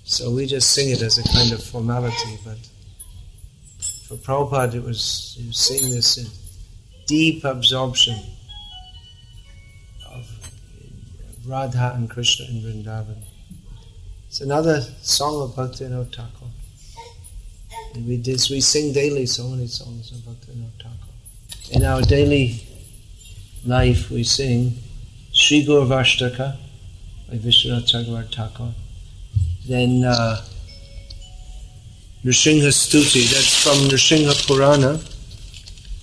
So we just sing it as a kind of formality, but for Prabhupada it was, he was saying this in deep absorption of Radha and Krishna in Vrindavan. It's another song of Bhaktivinoda Thakur. And we sing daily so many songs of Bhaktivinoda Thakur. In our daily life we sing Sri Gaur Vashtaka by Vishwanath Chakravarti Thakur. Then Nrsimha Stuti, that's from Nrsimha Purana.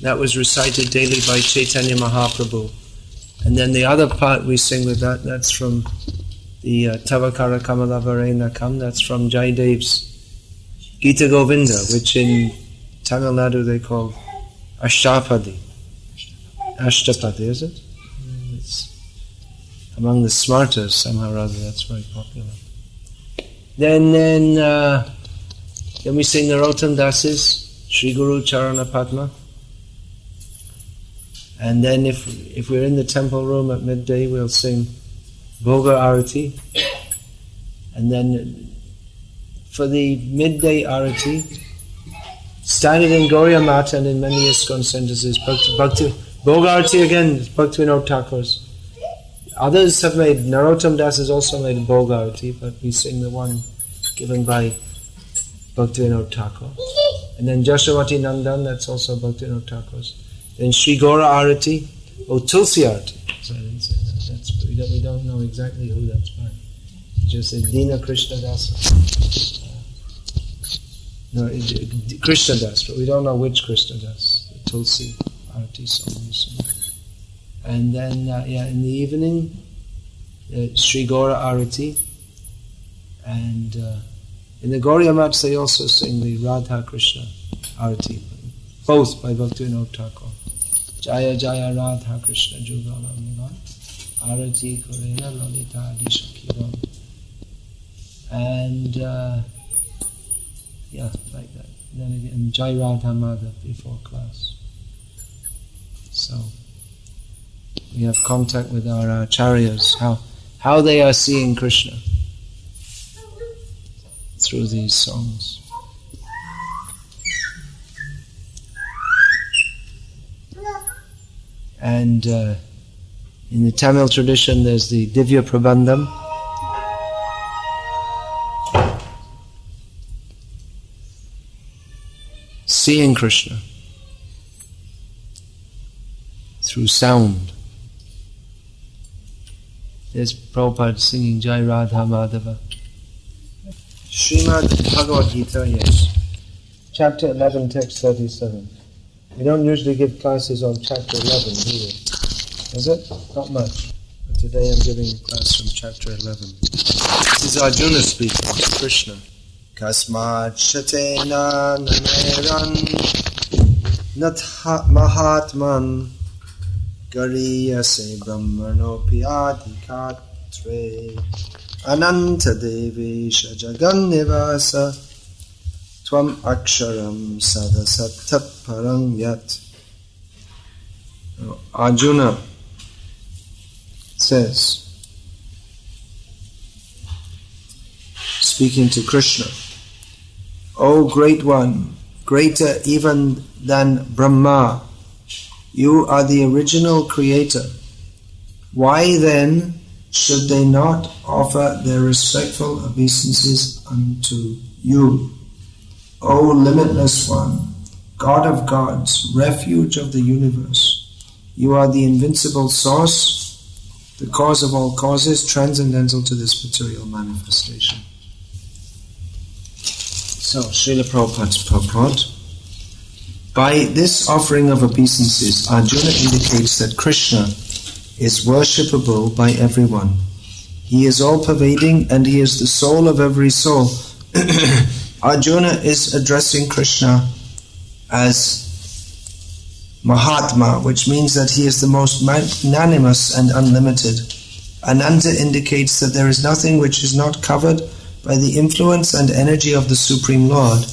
That was recited daily by Chaitanya Mahaprabhu. And then the other part we sing with that, that's from the Tavakara Kamala Varena Kam, that's from Jayadev's Gita Govinda, which in Tamil Nadu they call Ashtapadi. Ashtapadi, is it? It's among the Smartas somehow or other, that's very popular. Then we sing Narottam Das's Sri Guru Charana Padma. And then if we're in the temple room at midday, we'll sing Bhoga Arati. And then for the midday Arati, standard in Gauriya Mata and in many ISKCON centers is Bhakti. Bhoga Arati again is Bhaktivinoda Thakur's. Others have made, Narottam Das has also made Bhoga Arati, but we sing the one given by Bhaktivinoda Thakur. And then Jashavati Nandan, that's also Bhaktivinoda Thakur's. Then Sri Gaura Arati, Tulsi Arati. So I didn't say that. That's, we don't know exactly who that's by. Just said Dina Krishna Das. No, Krishna Das, but we don't know which Krishna Das. The Tulsi Arati song we sing. And then, in the evening, Sri Gaura Arati. And in the Gauriya Mats they also sing the Radha Krishna Arati, both by Bhaktivinoda Thakur. Jaya Jaya Radha Krishna Jugala Milan Arati Korena Lalita Adisha Kiram. And like that. Then again, Jai Radha Madhav before class. So we have contact with our acharyas, how they are seeing Krishna through these songs. And in the Tamil tradition there's the Divya Prabandham. Seeing Krishna through sound. There's Prabhupada singing Jai Radha Madhava. Srimad Bhagavad Gita, yes. Chapter 11, text 37. We don't usually give classes on chapter 11, do we? Is it? Not much. But today I'm giving a class from chapter 11. This is Arjuna speaking to Krishna. Kasmat shatena nameran natha mahatman gariyase brahmanopi adhikatre ananta devesha jagannivasa Tvam aksharam sadasat parang yat. Arjuna says, speaking to Krishna, O Great One, greater even than Brahma, you are the original creator. Why then should they not offer their respectful obeisances unto you? O limitless one, God of gods, refuge of the universe, you are the invincible source, the cause of all causes, transcendental to this material manifestation. So, Srila Prabhupada's purport. By this offering of obeisances, Arjuna indicates that Krishna is worshipable by everyone. He is all-pervading and he is the soul of every soul. Arjuna is addressing Krishna as Mahatma, which means that he is the most magnanimous and unlimited. Ananta indicates that there is nothing which is not covered by the influence and energy of the Supreme Lord.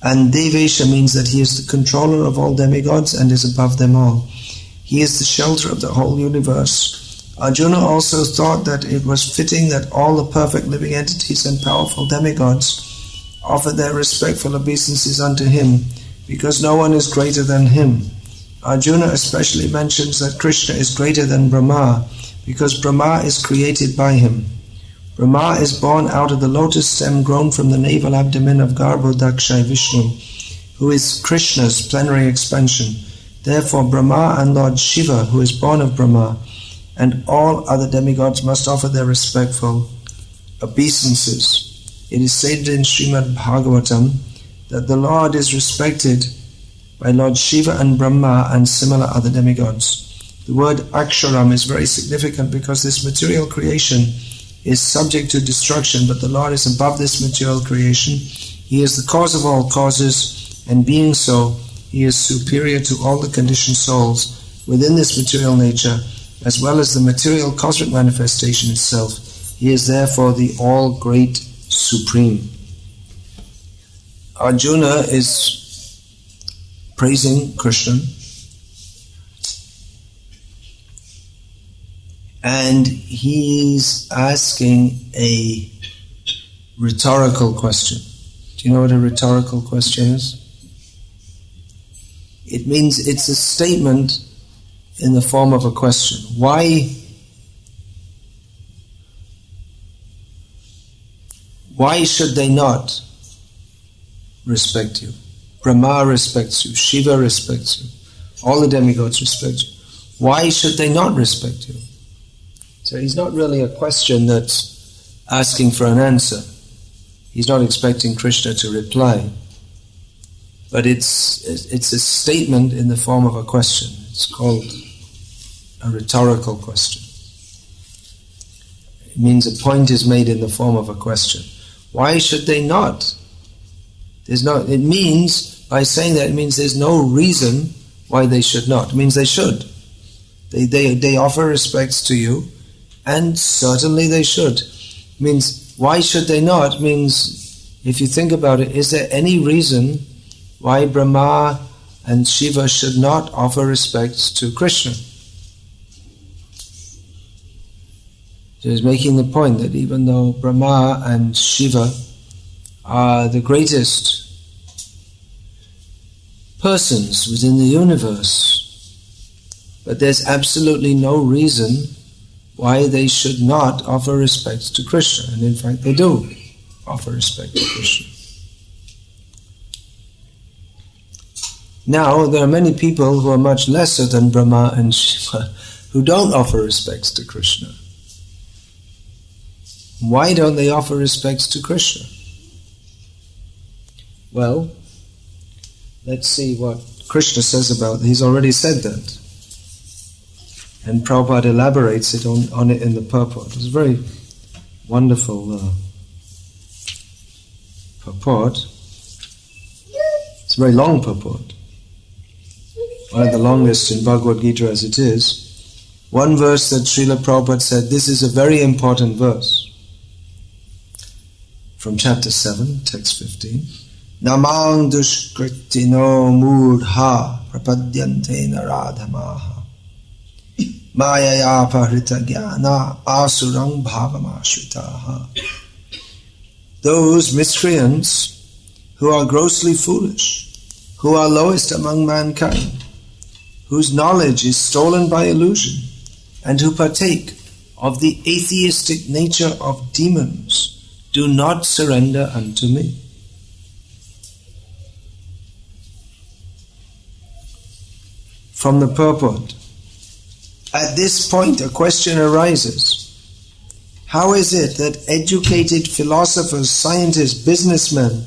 And Devesha means that he is the controller of all demigods and is above them all. He is the shelter of the whole universe. Arjuna also thought that it was fitting that all the perfect living entities and powerful demigods offer their respectful obeisances unto him, because no one is greater than him. Arjuna especially mentions that Krishna is greater than Brahma, because Brahma is created by him. Brahma is born out of the lotus stem grown from the navel abdomen of Garbhodakshai Vishnu, who is Krishna's plenary expansion. Therefore Brahma and Lord Shiva, who is born of Brahma, and all other demigods must offer their respectful obeisances. It is stated in Srimad Bhagavatam that the Lord is respected by Lord Shiva and Brahma and similar other demigods. The word Aksharam is very significant because this material creation is subject to destruction, but the Lord is above this material creation. He is the cause of all causes, and being so, He is superior to all the conditioned souls within this material nature, as well as the material cosmic manifestation itself. He is therefore the all-great Supreme. Arjuna is praising Krishna, and he's asking a rhetorical question. Do you know what a rhetorical question is? It means it's a statement in the form of a question. Why should they not respect you? Brahma respects you, Shiva respects you, all the demigods respect you. Why should they not respect you? So he's not really a question that's asking for an answer. He's not expecting Krishna to reply. But it's a statement in the form of a question. It's called a rhetorical question. It means a point is made in the form of a question. Why should they not? It means, by saying that, it means there's no reason why they should not. It means they should. They offer respects to you, and certainly they should. It means, why should they not? It means, if you think about it, is there any reason why Brahma and Shiva should not offer respects to Krishna? So he's making the point that even though Brahma and Shiva are the greatest persons within the universe, but there's absolutely no reason why they should not offer respects to Krishna. And in fact they do offer respect to Krishna. Now there are many people who are much lesser than Brahma and Shiva who don't offer respects to Krishna. Why don't they offer respects to Krishna? Well, let's see what Krishna says about it. He's already said that. And Prabhupada elaborates it on it in the purport. It's a very wonderful purport. It's a very long purport. One of the longest in Bhagavad Gita as it is. One verse that Srila Prabhupada said, this is a very important verse. From chapter 7, text 15. Namang dushkritino mudha prapadyante naradhamaha mayaya pahrita jnana asurang bhavamashritaha. Those miscreants who are grossly foolish, who are lowest among mankind, whose knowledge is stolen by illusion, and who partake of the atheistic nature of demons, do not surrender unto me. From the purport, at this point a question arises. How is it that educated philosophers, scientists, businessmen,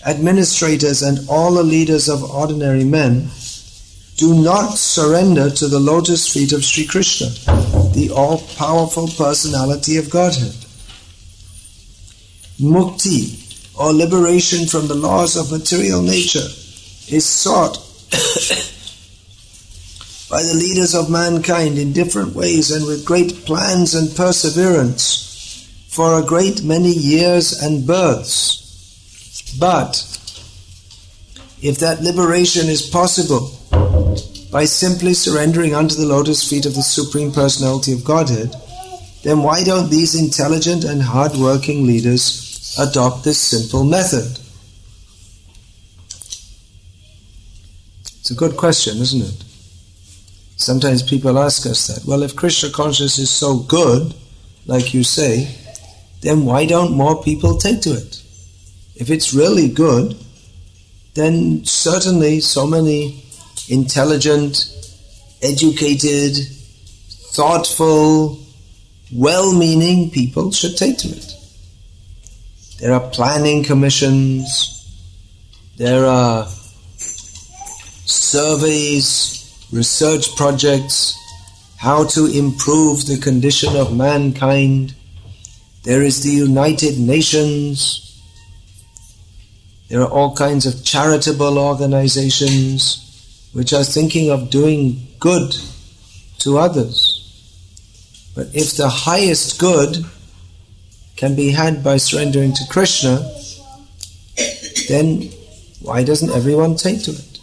administrators, and all the leaders of ordinary men do not surrender to the lotus feet of Sri Krishna, the all-powerful personality of Godhead? Mukti, or liberation from the laws of material nature, is sought by the leaders of mankind in different ways and with great plans and perseverance for a great many years and births. But if that liberation is possible by simply surrendering unto the lotus feet of the Supreme Personality of Godhead, then why don't these intelligent and hard-working leaders adopt this simple method? It's a good question, isn't it? Sometimes people ask us that. Well, if Krishna consciousness is so good, like you say, then why don't more people take to it? If it's really good, then certainly so many intelligent, educated, thoughtful, well-meaning people should take to it. There are planning commissions, there are surveys, research projects, how to improve the condition of mankind. There is the United Nations. There are all kinds of charitable organizations which are thinking of doing good to others. But if the highest good can be had by surrendering to Krishna, then why doesn't everyone take to it?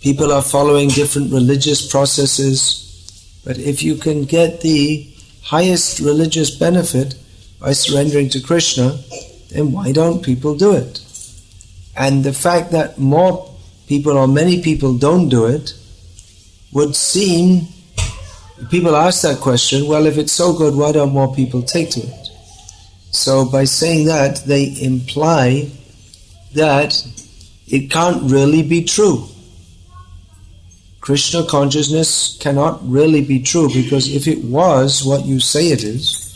People are following different religious processes, but if you can get the highest religious benefit by surrendering to Krishna, then why don't people do it? And the fact that more people or many people don't do it would seem, people ask that question, well, if it's so good, why don't more people take to it? So by saying that, they imply that it can't really be true. Krishna consciousness cannot really be true, because if it was what you say it is,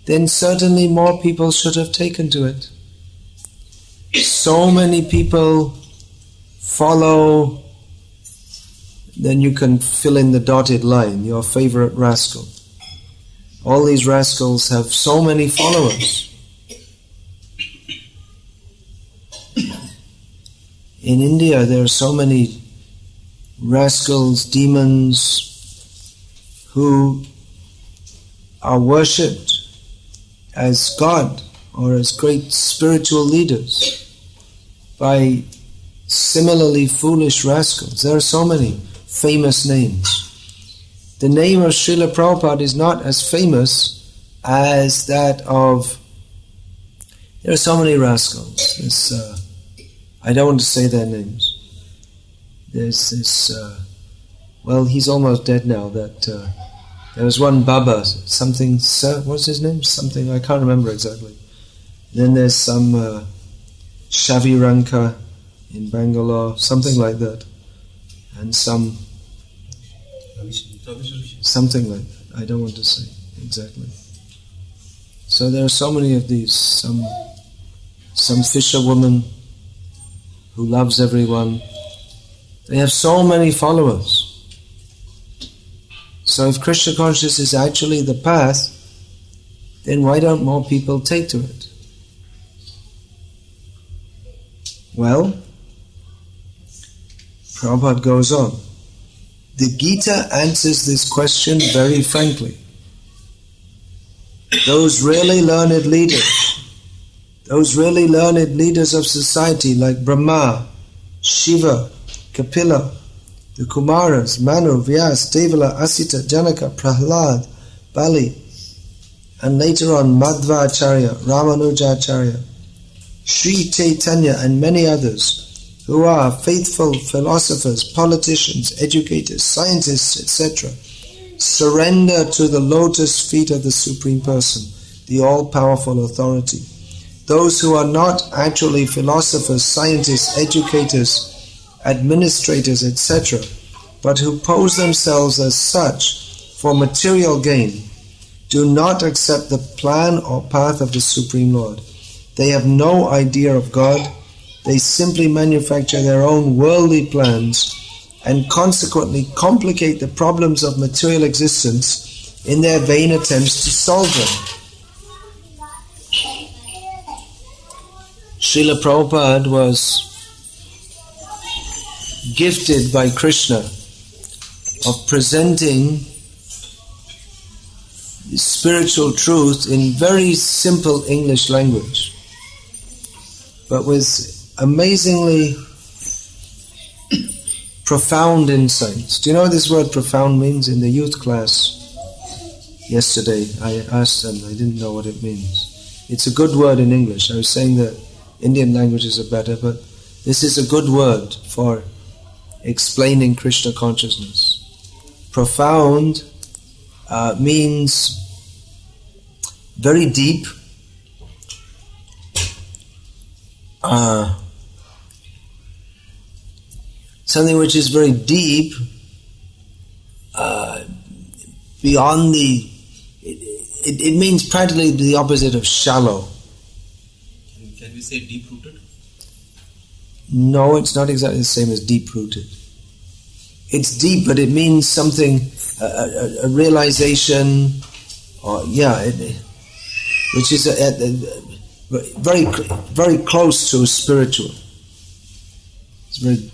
then certainly more people should have taken to it. So many people follow, then you can fill in the dotted line, your favorite rascal. All these rascals have so many followers. In India there are so many rascals, demons, who are worshipped as God or as great spiritual leaders by similarly foolish rascals. There are so many famous names. The name of Srila Prabhupada is not as famous as that of... There are so many rascals. I don't want to say their names. There's this, well, he's almost dead now, that there was one Baba, something, what's his name? Something, I can't remember exactly. Then there's some Shaviranka in Bangalore, something like that. And something like that, I don't want to say exactly. So there are so many of these, some fisherwoman who loves everyone. They have so many followers. So if Krishna consciousness is actually the path, then why don't more people take to it? Well, Prabhupada goes on. The Gita answers this question very frankly. Those really learned leaders of society like Brahma, Shiva, Kapila, the Kumaras, Manu, Vyas, Devala, Asita, Janaka, Prahlad, Bali, and later on Madhvacharya, Ramanujacharya, Sri Chaitanya and many others who are faithful philosophers, politicians, educators, scientists, etc., surrender to the lotus feet of the Supreme Person, the all-powerful authority. Those who are not actually philosophers, scientists, educators, administrators, etc., but who pose themselves as such for material gain, do not accept the plan or path of the Supreme Lord. They have no idea of God. They simply manufacture their own worldly plans and consequently complicate the problems of material existence in their vain attempts to solve them. Srila Prabhupada was gifted by Krishna of presenting spiritual truth in very simple English language, but with amazingly profound insights. Do you know what this word profound means? In the youth class yesterday, I asked them, I didn't know what it means. It's a good word in English. I was saying that Indian languages are better, but this is a good word for explaining Krishna consciousness. Profound means very deep, something which is very deep, beyond the... It means practically the opposite of shallow. Can we say deep-rooted? No, it's not exactly the same as deep-rooted. It's deep, but it means something, a realization, or which is very, very close to spiritual. It's very,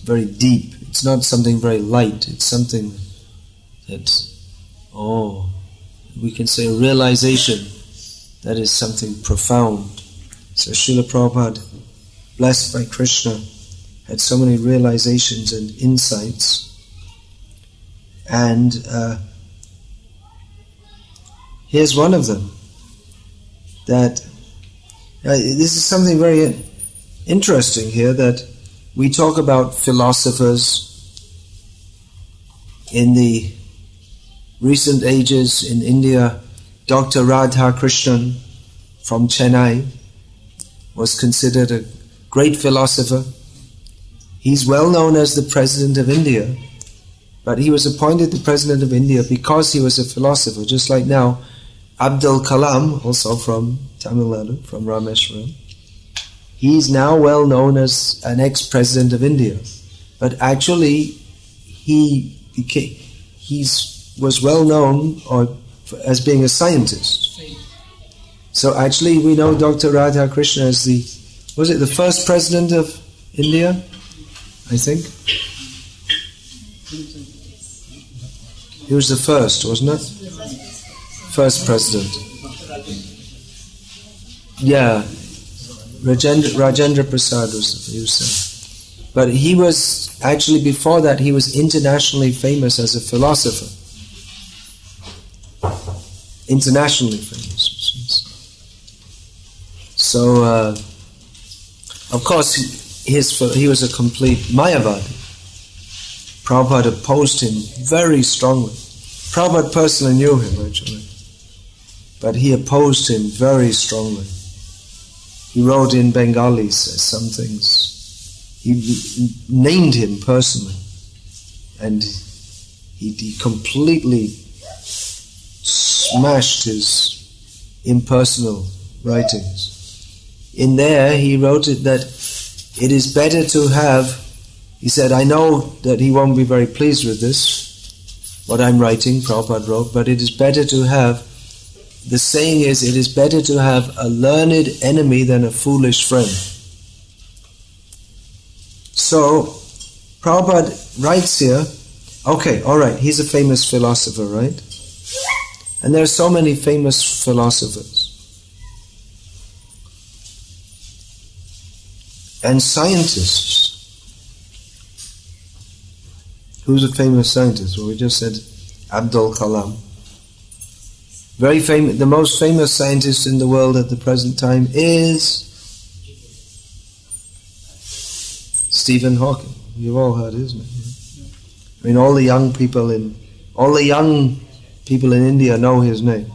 very deep. It's not something very light. It's something that's, we can say a realization that is something profound. So Srila Prabhupada, blessed by Krishna, had so many realizations and insights. And here's one of them. That this is something very interesting here, that we talk about philosophers in the recent ages in India. Dr. Radha Krishnan from Chennai was considered a great philosopher. He's well known as the President of India, but he was appointed the President of India because he was a philosopher, just like now Abdul Kalam, also from Tamil Nadu, from Rameshwaram. He's now well known as an ex-President of India, but actually he was well known as being a scientist. So actually we know Dr. Radha Krishna as the first President of India? I think. He was the first, wasn't it? First President. Yeah. Rajendra Prasad he was saying. But he was, actually before that, he was internationally famous as a philosopher. Internationally famous. So, of course, he was a complete Mayavadi. Prabhupada opposed him very strongly. Prabhupada personally knew him, actually. But he opposed him very strongly. He wrote in Bengali some things. He named him personally. And he completely smashed his impersonal writings. In there, he wrote it that it is better to have, he said, I know that he won't be very pleased with this, what I'm writing, Prabhupada wrote, but it is better to have, the saying is, it is better to have a learned enemy than a foolish friend. So, Prabhupada writes here, okay, alright, he's a famous philosopher, right? And there are so many famous philosophers. And scientists. Who's a famous scientist? Well, we just said Abdul Kalam. Very famous. The most famous scientist in the world at the present time is Stephen Hawking. You've all heard his name. I mean, all the young people in India know his name.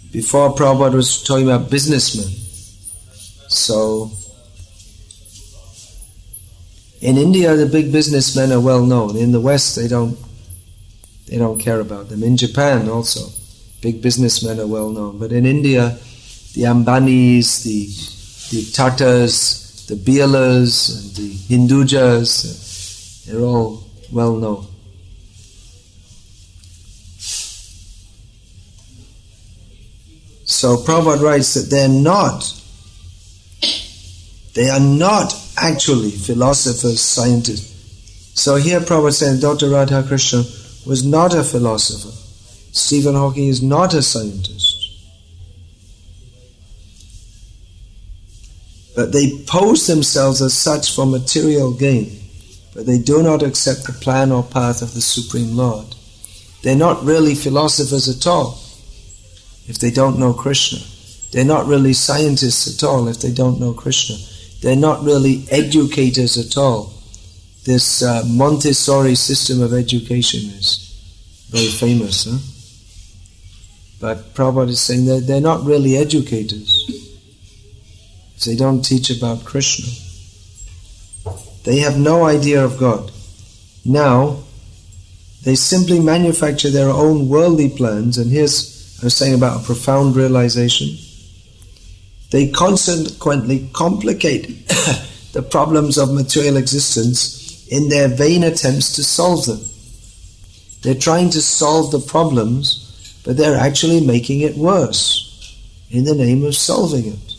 Before, Prabhupada was talking about businessmen. So, in India, the big businessmen are well known. In the West, they don't care about them. In Japan, also, big businessmen are well known. But in India, the Ambanis, the Tatas, the Birlas, and the Hindujas, they're all well known. So Prabhupada writes that they are not actually philosophers, scientists. So here Prabhupada said Dr. Radha Krishna was not a philosopher. Stephen Hawking is not a scientist. But they pose themselves as such for material gain, but they do not accept the plan or path of the Supreme Lord. They're not really philosophers at all if they don't know Krishna. They're not really scientists at all if they don't know Krishna. They're not really educators at all. This Montessori system of education is very famous, huh? But Prabhupada is saying that they're not really educators if they don't teach about Krishna. They have no idea of God. Now, they simply manufacture their own worldly plans, and here's, I was saying about a profound realization. They consequently complicate the problems of material existence in their vain attempts to solve them. They're trying to solve the problems, but they're actually making it worse in the name of solving it.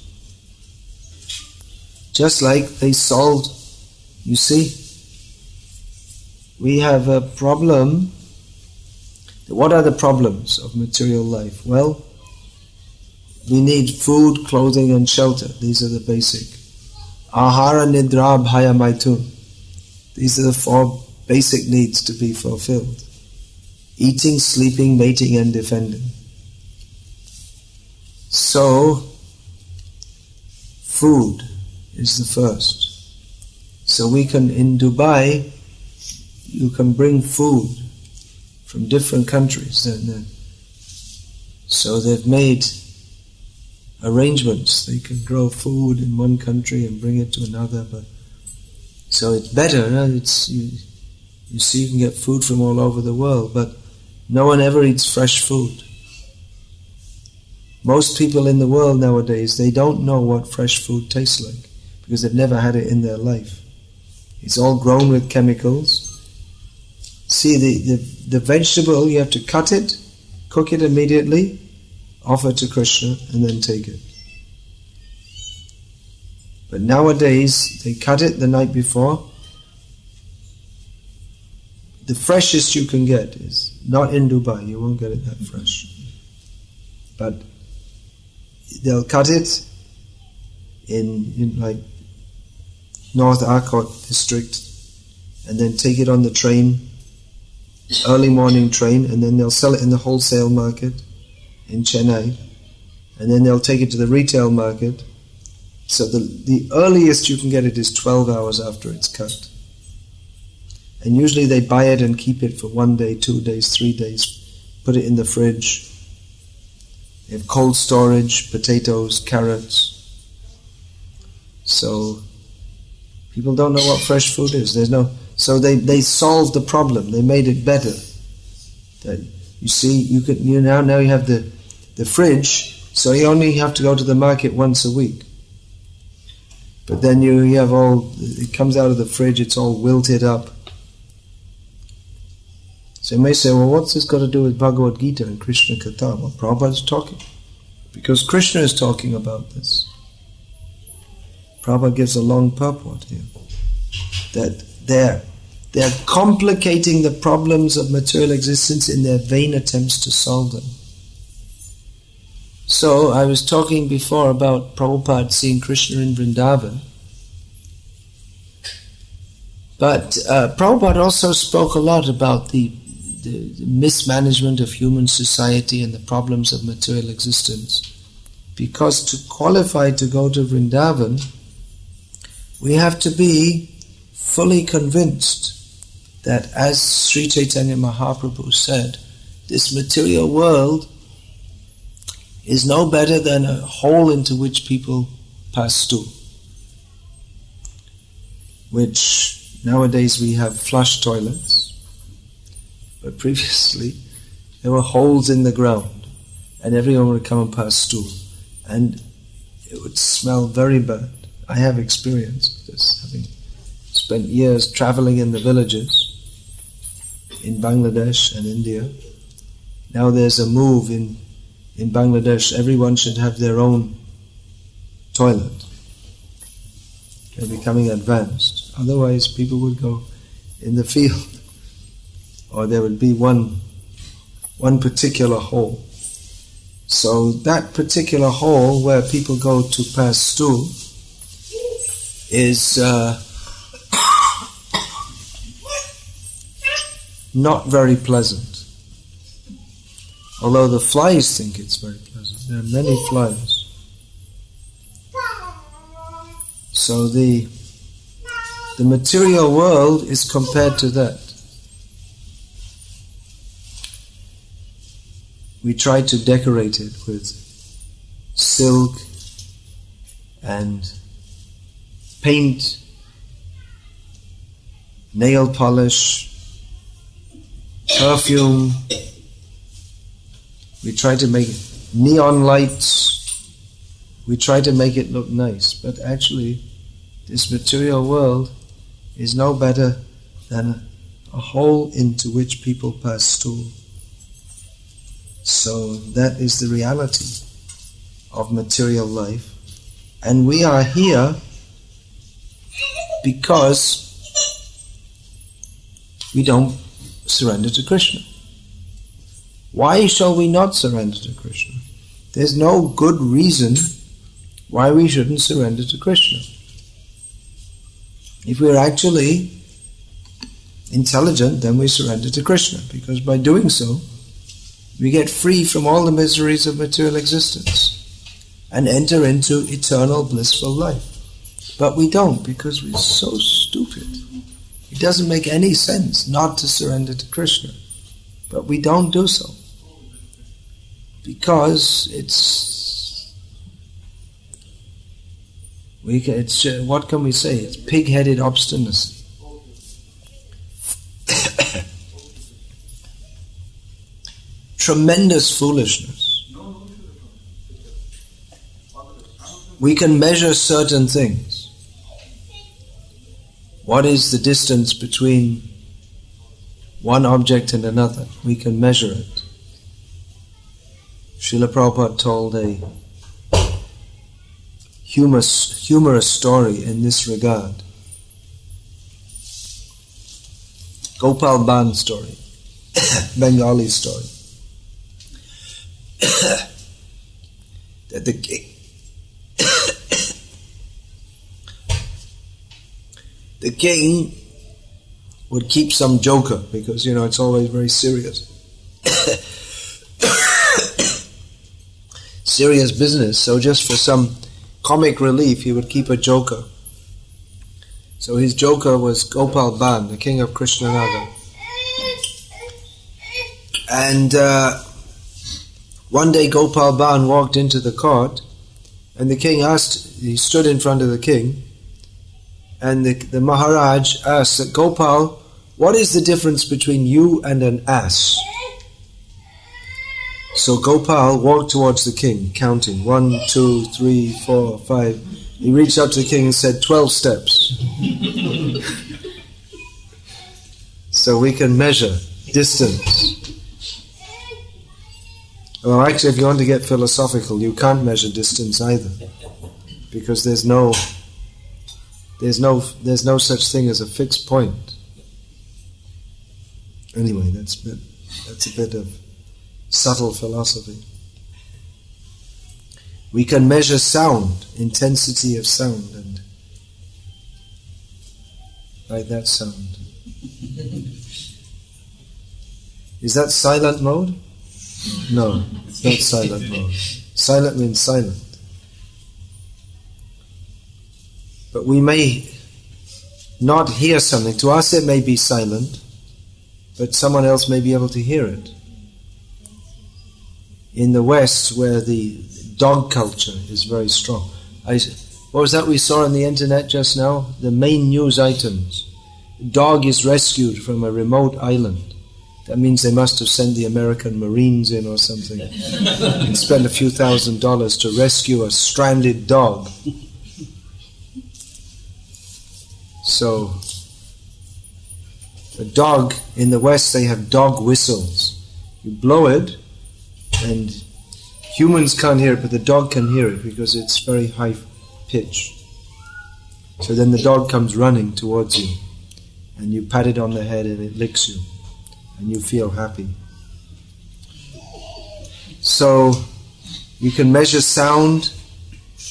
Just like they solved, you see, we have a problem. What are the problems of material life? Well, we need food, clothing and shelter. These are the basic. Ahara, nidra, bhaya, maitun. These are the 4 basic needs to be fulfilled. Eating, sleeping, mating and defending. So, food is the first. So we can, in Dubai, you can bring food from different countries. So they've made arrangements. They can grow food in one country and bring it to another. But so it's better. It's you see, you can get food from all over the world, but no one ever eats fresh food. Most people in the world nowadays, they don't know what fresh food tastes like because they've never had it in their life. It's all grown with chemicals. See, the vegetable, you have to cut it, cook it immediately, offer to Krishna, and then take it. But nowadays, they cut it the night before. The freshest you can get is not in Dubai, you won't get it that fresh. But they'll cut it in like North Arcot district, and then take it on the train, early morning train, and then they'll sell it in the wholesale market in Chennai, and then they'll take it to the retail market. So the earliest you can get it is 12 hours after it's cut. And usually they buy it and keep it for 1 day, 2 days, 3 days, put it in the fridge. They have cold storage, potatoes, carrots. So people don't know what fresh food is. So they solved the problem. They made it better. That you see, now you have the fridge, so you only have to go to the market once a week. But then you have it comes out of the fridge, it's all wilted up. So you may say, well, what's this got to do with Bhagavad Gita and Krishna Katha? Well, Prabhupada is talking. Because Krishna is talking about this. Prabhupada gives a long purport here. That they're complicating the problems of material existence in their vain attempts to solve them. So, I was talking before about Prabhupada seeing Krishna in Vrindavan. But Prabhupada also spoke a lot about the mismanagement of human society and the problems of material existence. Because to qualify to go to Vrindavan, we have to be fully convinced that, as Sri Chaitanya Mahaprabhu said, this material world is no better than a hole into which people pass through. Which nowadays we have flush toilets, but previously there were holes in the ground and everyone would come and pass through, and it would smell very bad. I have experienced this, having spent years traveling in the villages in Bangladesh and India. Now there's a move in Bangladesh, everyone should have their own toilet. They're becoming advanced. Otherwise people would go in the field, or there would be one particular hole. So that particular hole where people go to pass through, is not very pleasant. Although the flies think it's very pleasant. There are many flies. So the material world is compared to that. We try to decorate it with silk and paint, nail polish, perfume. We try to make neon lights. We try to make it look nice. But actually, this material world is no better than a hole into which people pass stool. So that is the reality of material life. And we are here because we don't surrender to Krishna. Why shall we not surrender to Krishna? There's no good reason why we shouldn't surrender to Krishna. If we're actually intelligent, then we surrender to Krishna, because by doing so, we get free from all the miseries of material existence and enter into eternal blissful life. But we don't, because we're so stupid. It doesn't make any sense not to surrender to Krishna. But we don't do so. Because what can we say? It's pig-headed obstinacy. Tremendous foolishness. We can measure certain things. What is the distance between one object and another? We can measure it. Srila Prabhupada told a humorous story in this regard. Gopal Ban story, Bengali story. That the king would keep some joker, because it's always very serious. Serious business, so just for some comic relief he would keep a joker. So his joker was Gopal Ban, the king of Krishnanagar. And one day Gopal Ban walked into the court, and the king he stood in front of the king, and the Maharaj asked that, Gopal, what is the difference between you and an ass? So Gopal walked towards the king, counting 1, 2, 3, 4, 5. He reached up to the king and said, 12 steps. So we can measure distance. Well, actually, if you want to get philosophical, you can't measure distance either, because there's no such thing as a fixed point. Anyway, that's a bit of subtle philosophy. We can measure sound, intensity of sound, and like that sound. Is that silent mode? No, it's not silent mode. Silent means silent. But we may not hear something. To us it may be silent, but someone else may be able to hear it. In the West, where the dog culture is very strong. What was that we saw on the internet just now? The main news items. Dog is rescued from a remote island. That means they must have sent the American Marines in or something and spent a few $1,000s to rescue a stranded dog. So, a dog, in the West they have dog whistles. You blow it, and humans can't hear it, but the dog can hear it because it's very high pitch. So then the dog comes running towards you, and you pat it on the head and it licks you, and you feel happy. So we can measure sound,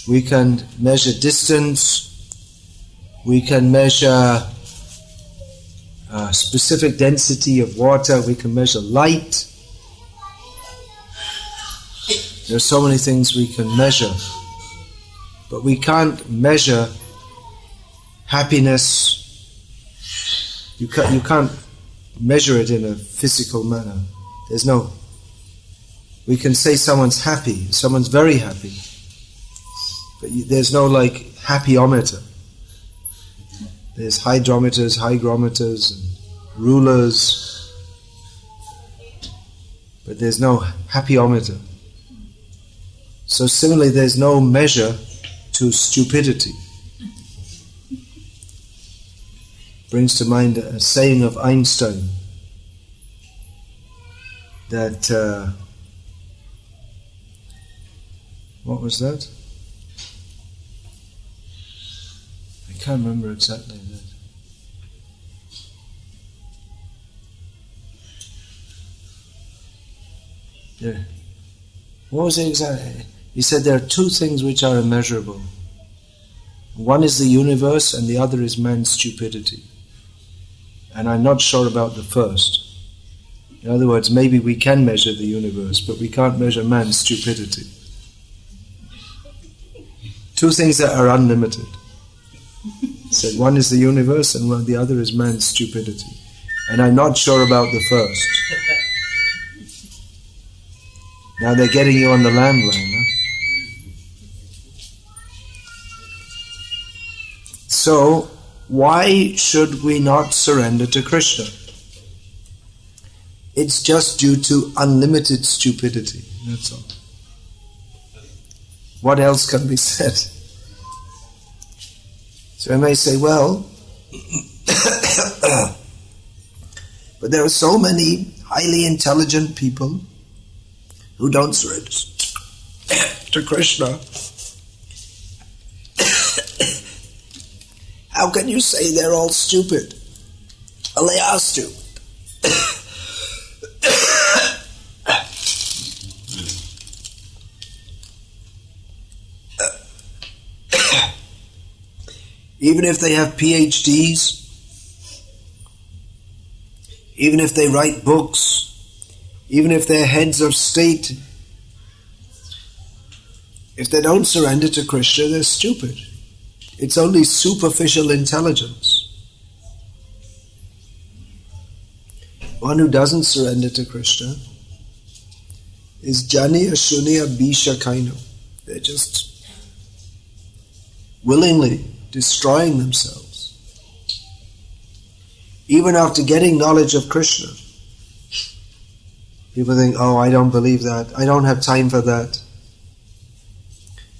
we can measure distance, we can measure specific density of water, we can measure light. There are so many things we can measure, but we can't measure happiness. You can't measure it in a physical manner. We can say someone's happy, someone's very happy, but there's no happyometer. There's hydrometers, hygrometers, and rulers, but there's no happyometer. So similarly, there's no measure to stupidity. Brings to mind a saying of Einstein that what was that? I can't remember exactly that. Yeah. What was it exactly? He said there are two things which are immeasurable. One is the universe and the other is man's stupidity. And I'm not sure about the first. In other words, maybe we can measure the universe, but we can't measure man's stupidity. Two things that are unlimited. He said one is the universe and the other is man's stupidity. And I'm not sure about the first. Now they're getting you on the landline, huh? So, why should we not surrender to Krishna? It's just due to unlimited stupidity, that's all. What else can be said? So I may say, well, but there are so many highly intelligent people who don't surrender to Krishna. How can you say they're all stupid? Well, they are stupid. Even if they have PhDs, even if they write books, even if they're heads of state, if they don't surrender to Krishna, they're stupid. It's only superficial intelligence. One who doesn't surrender to Krishna is Janiya Shuniya Bisha Kaino. They're just willingly destroying themselves. Even after getting knowledge of Krishna, people think, oh, I don't believe that. I don't have time for that.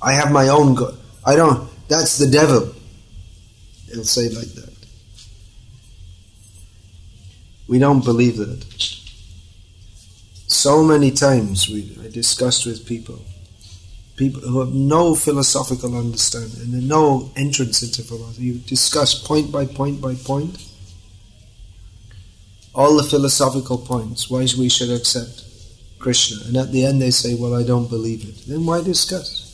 I have my own God. That's the devil. They'll say it like that. We don't believe that. So many times I discussed with people who have no philosophical understanding and no entrance into philosophy. You discuss point by point by point all the philosophical points, why we should accept Krishna. And at the end they say, well, I don't believe it. Then why discuss?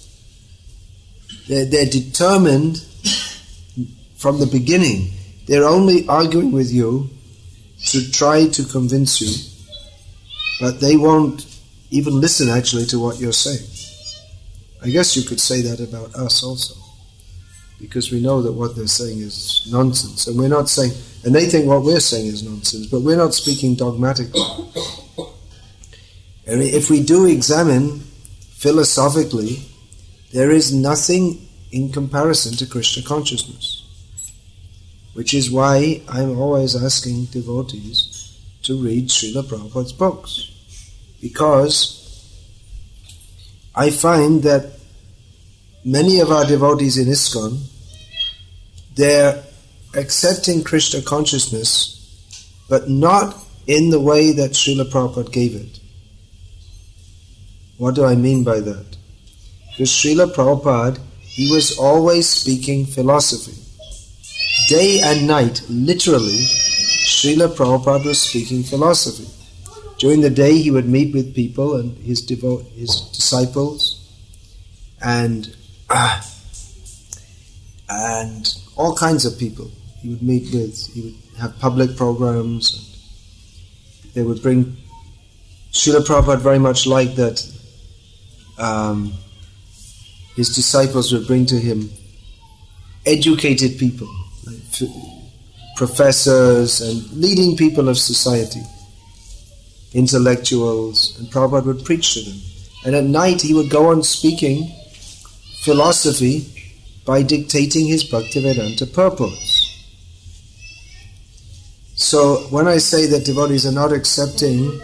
They're determined from the beginning. They're only arguing with you to try to convince you, but they won't even listen actually to what you're saying. I guess you could say that about us also, because we know that what they're saying is nonsense, and we're not saying, and they think what we're saying is nonsense, but we're not speaking dogmatically. And if we do examine philosophically, there is nothing in comparison to Krishna consciousness, which is why I'm always asking devotees to read Srila Prabhupada's books, because I find that many of our devotees in ISKCON, they're accepting Krishna consciousness, but not in the way that Srila Prabhupada gave it. What do I mean by that? Because Srila Prabhupada, he was always speaking philosophy. Day and night, literally, Srila Prabhupada was speaking philosophy. During the day he would meet with people and his disciples, and and all kinds of people he would meet with. He would have public programs, and they would bring. Srila Prabhupada very much liked that his disciples would bring to him educated people, like professors and leading people of society, intellectuals, and Prabhupada would preach to them. And at night he would go on speaking philosophy by dictating his Bhaktivedanta purpose. So when I say that devotees are not accepting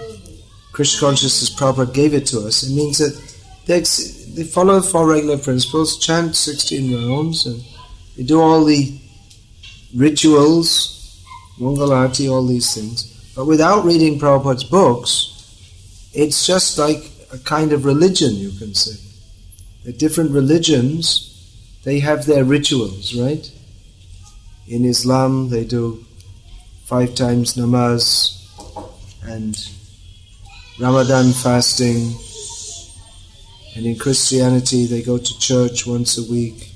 Krishna consciousness, Prabhupada gave it to us, it means that they follow the 4 regular principles, chant 16 rounds, and they do all the rituals, Mangalarti, all these things. But without reading Prabhupada's books, it's just like a kind of religion, you can say. The different religions, they have their rituals, right? In Islam, they do 5 times namaz and Ramadan fasting, and in Christianity they go to church once a week.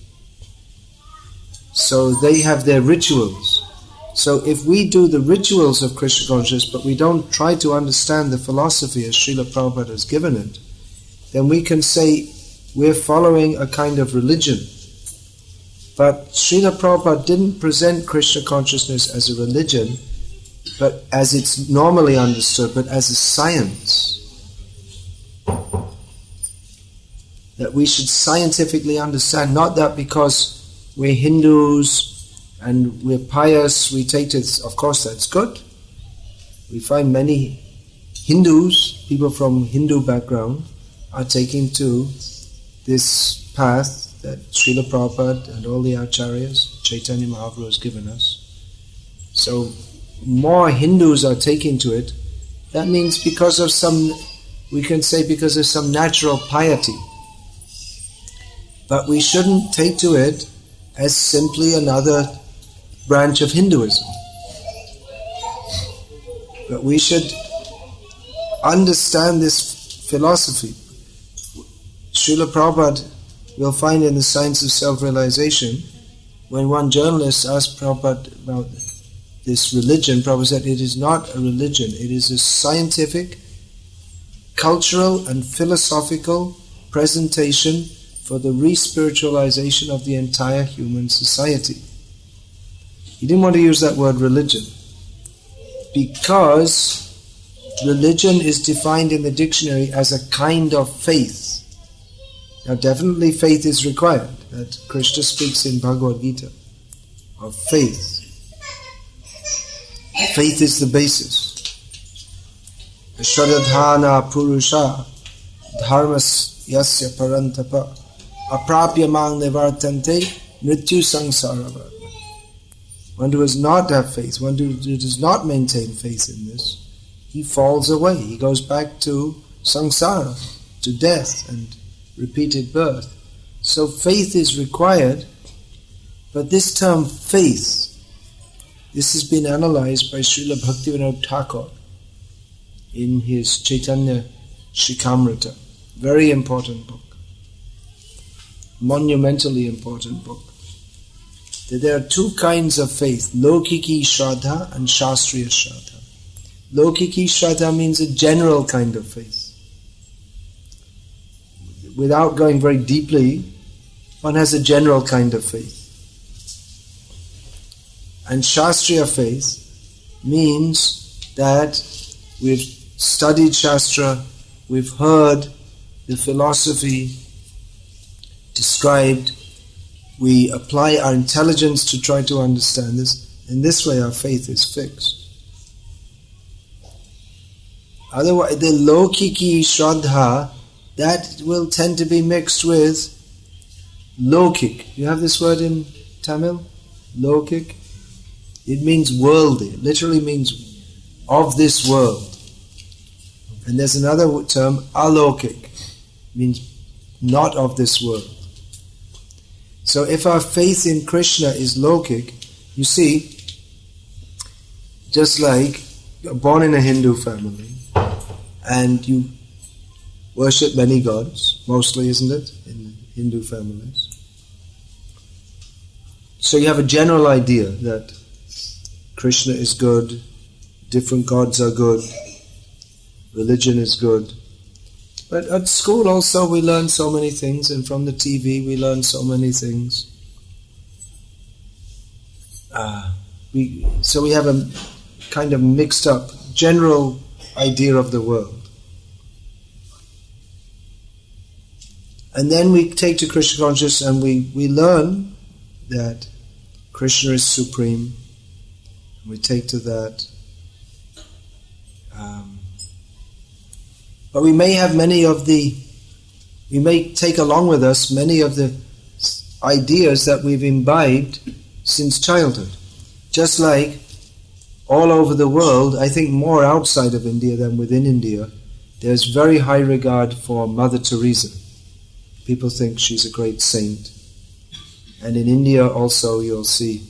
So they have their rituals. So if we do the rituals of Krishna consciousness but we don't try to understand the philosophy as Srila Prabhupada has given it, then we can say we're following a kind of religion. But Srila Prabhupada didn't present Krishna consciousness as a religion, but as it's normally understood, but as a science. That we should scientifically understand, not that because we're Hindus and we're pious, we take to it, of course that's good. We find many Hindus, people from Hindu background, are taking to this path that Srila Prabhupada and all the acharyas, Chaitanya Mahaprabhu has given us. So more Hindus are taking to it. That means because of some, we can say because of some natural piety. But we shouldn't take to it as simply another branch of Hinduism. But we should understand this philosophy. Srila Prabhupada, we'll find in the Science of Self-Realization, when one journalist asked Prabhupada about this religion, Prabhupada said it is not a religion, it is a scientific, cultural and philosophical presentation for the re-spiritualization of the entire human society. He didn't want to use that word religion, because religion is defined in the dictionary as a kind of faith. Now definitely faith is required, that Krishna speaks in Bhagavad Gita of faith. Faith is the basis. Shradhana Purusha Dharmas Yasya Parantapa Aprapya Mang Nivartante Mrityu Sangsara. One who does not have faith, one who does not maintain faith in this, he falls away. He goes back to samsara, to death and repeated birth. So faith is required, but this term faith, this has been analyzed by Srila Bhaktivinoda Thakur in his Chaitanya Shikamrita. Very important book. Monumentally important book. That there are 2 kinds of faith, Lokiki Shraddha and Shastriya Shraddha. Lokiki Shraddha means a general kind of faith. Without going very deeply, one has a general kind of faith. And Shastriya faith means that we've studied Shastra, we've heard the philosophy described, we apply our intelligence to try to understand this. In this way our faith is fixed. Otherwise, the Lokiki Shraddha, that will tend to be mixed with Lokik. You have this word in Tamil? Lokik? It means worldly. It literally means of this world. And there's another term, alokik, means not of this world. So if our faith in Krishna is lokik, you see, just like you're born in a Hindu family and you worship many gods, mostly, isn't it, in Hindu families? So you have a general idea that Krishna is good, different gods are good, religion is good. But at school also we learn so many things, and from the TV we learn so many things. So we have a kind of mixed up general idea of the world. And then we take to Krishna consciousness and we learn that Krishna is supreme. We take to that. But we may have we may take along with us many of the ideas that we've imbibed since childhood. Just like all over the world, I think more outside of India than within India, there's very high regard for Mother Teresa. People think she's a great saint. And in India also you'll see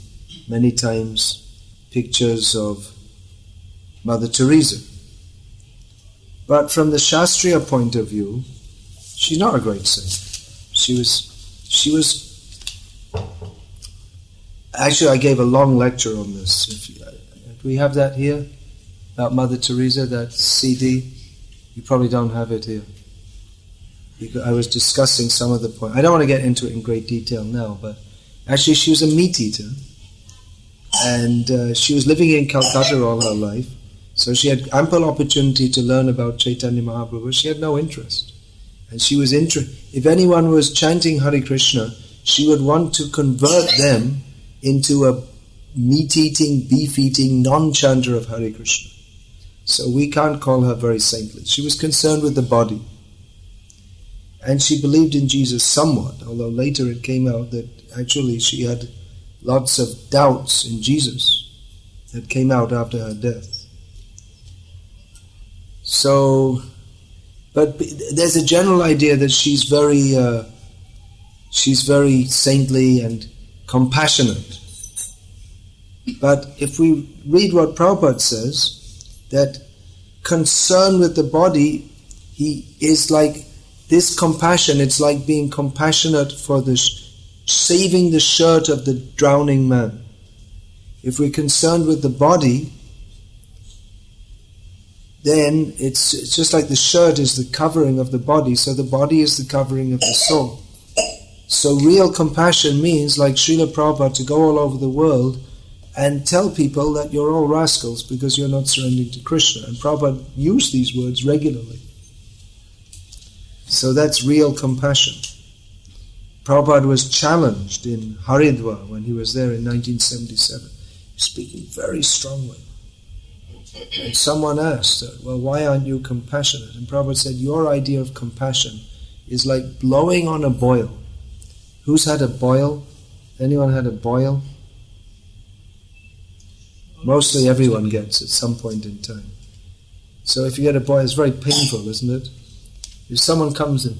many times pictures of Mother Teresa. But from the Shastriya point of view, she's not a great saint. She was. Actually, I gave a long lecture on this. Do we have that here? About Mother Teresa, that CD? You probably don't have it here. I was discussing some of the points. I don't want to get into it in great detail now, but actually she was a meat eater. And she was living in Calcutta all her life. So she had ample opportunity to learn about Chaitanya Mahaprabhu. She had no interest. And she was if anyone was chanting Hare Krishna, she would want to convert them into a meat-eating, beef-eating, non-chanter of Hare Krishna. So we can't call her very saintly. She was concerned with the body. And she believed in Jesus somewhat, although later it came out that actually she had lots of doubts in Jesus that came out after her death. So, but there's a general idea that she's very saintly and compassionate. But if we read what Prabhupada says, that concern with the body, he is like this compassion, it's like being compassionate for saving the shirt of the drowning man. If we're concerned with the body, then it's just like the shirt is the covering of the body, so the body is the covering of the soul. So real compassion means, like Srila Prabhupada, to go all over the world and tell people that you're all rascals because you're not surrendering to Krishna. And Prabhupada used these words regularly. So that's real compassion. Prabhupada was challenged in Haridwar when he was there in 1977, speaking very strongly. And someone asked, well, why aren't you compassionate? And Prabhupada said, your idea of compassion is like blowing on a boil. Who's had a boil? Anyone had a boil? Mostly everyone gets at some point in time. So if you get a boil, it's very painful, isn't it? If someone comes and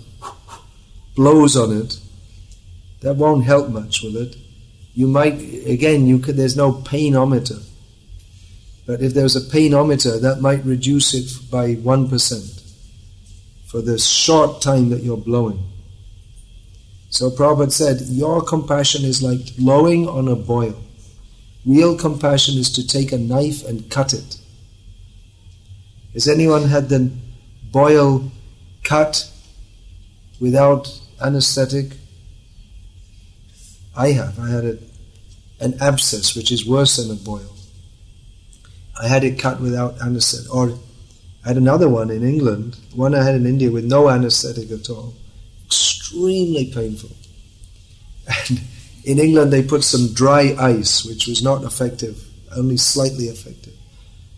blows on it, that won't help much with it. You might, again, there's no painometer. But if there's a painometer, that might reduce it by 1% for the short time that you're blowing. So Prabhupada said, your compassion is like blowing on a boil. Real compassion is to take a knife and cut it. Has anyone had the boil cut without anesthetic? I have. I had an abscess, which is worse than a boil. I had it cut without anesthetic. Or I had another one in England, one I had in India with no anesthetic at all. Extremely painful. And in England they put some dry ice, which was not effective, only slightly effective.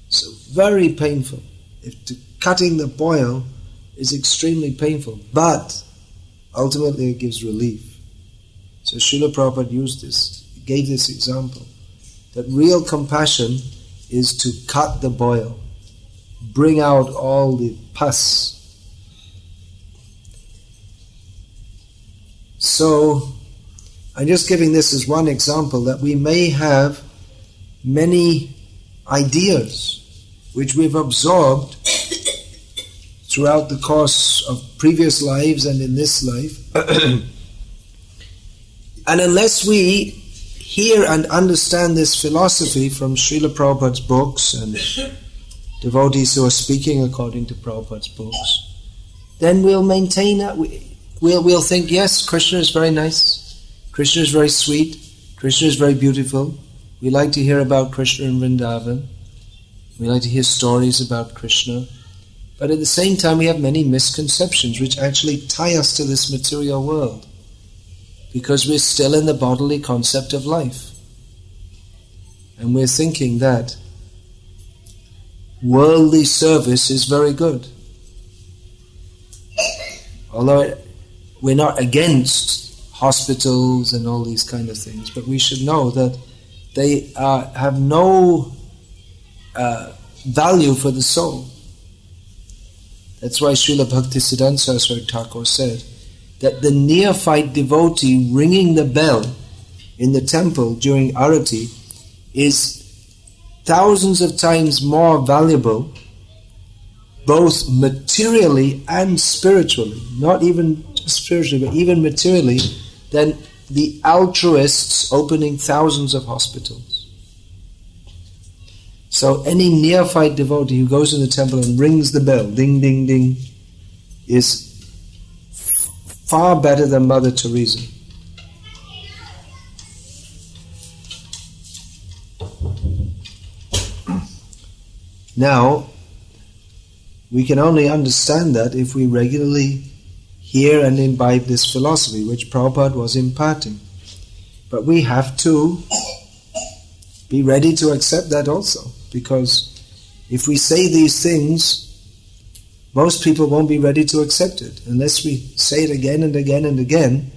So very painful. Cutting the boil is extremely painful, but ultimately it gives relief. So Srila Prabhupada gave this example, that real compassion is to cut the boil, bring out all the pus. So, I'm just giving this as one example, that we may have many ideas which we've absorbed throughout the course of previous lives and in this life. And unless we hear and understand this philosophy from Srila Prabhupada's books and devotees who are speaking according to Prabhupada's books, then we'll maintain that. We'll think, yes, Krishna is very nice, Krishna is very sweet, Krishna is very beautiful. We like to hear about Krishna in Vrindavan. We like to hear stories about Krishna. But at the same time, we have many misconceptions which actually tie us to this material world, because we're still in the bodily concept of life. And we're thinking that worldly service is very good. Although we're not against hospitals and all these kind of things, but we should know that they have no value for the soul. That's why Srila Bhaktisiddhanta Saraswati Thakur said that the neophyte devotee ringing the bell in the temple during arati is thousands of times more valuable, both materially and spiritually, not even spiritually, but even materially, than the altruists opening thousands of hospitals. So any neophyte devotee who goes in the temple and rings the bell, ding, ding, ding, is far better than Mother Teresa. Now, we can only understand that if we regularly hear and imbibe this philosophy, which Prabhupada was imparting. But we have to be ready to accept that also, because if we say these things, most people won't be ready to accept it. Unless we say it again and again and again,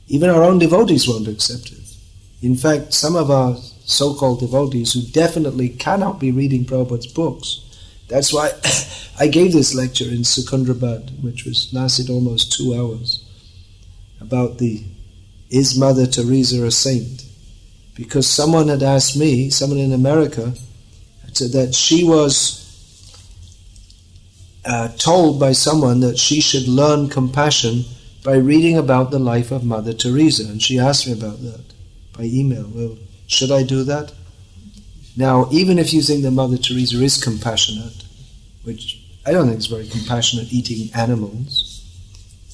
even our own devotees won't accept it. In fact, some of our so-called devotees who definitely cannot be reading Prabhupada's books, that's why I gave this lecture in Secunderabad, which lasted almost 2 hours, about is Mother Teresa a saint? Because someone had asked me, someone in America, that she was told by someone that she should learn compassion by reading about the life of Mother Teresa. And she asked me about that by email. Well, should I do that? Now, even if you think that Mother Teresa is compassionate, which I don't think is very compassionate, eating animals,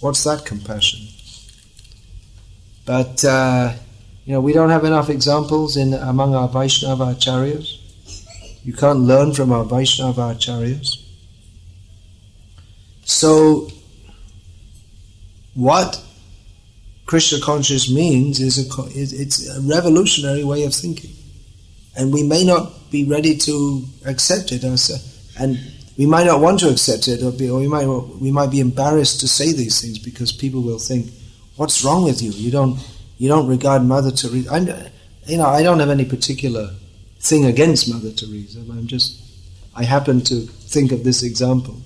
what's that compassion? But, we don't have enough examples among our Vaishnava acharyas. You can't learn from our Vaishnava acharyas. So, what Krishna conscious means is it's a revolutionary way of thinking, and we may not be ready to accept it, and we might not want to accept it, or we might be embarrassed to say these things because people will think, "What's wrong with you? You don't regard Mother Teresa." I don't have any particular thing against Mother Teresa. I happen to think of this example.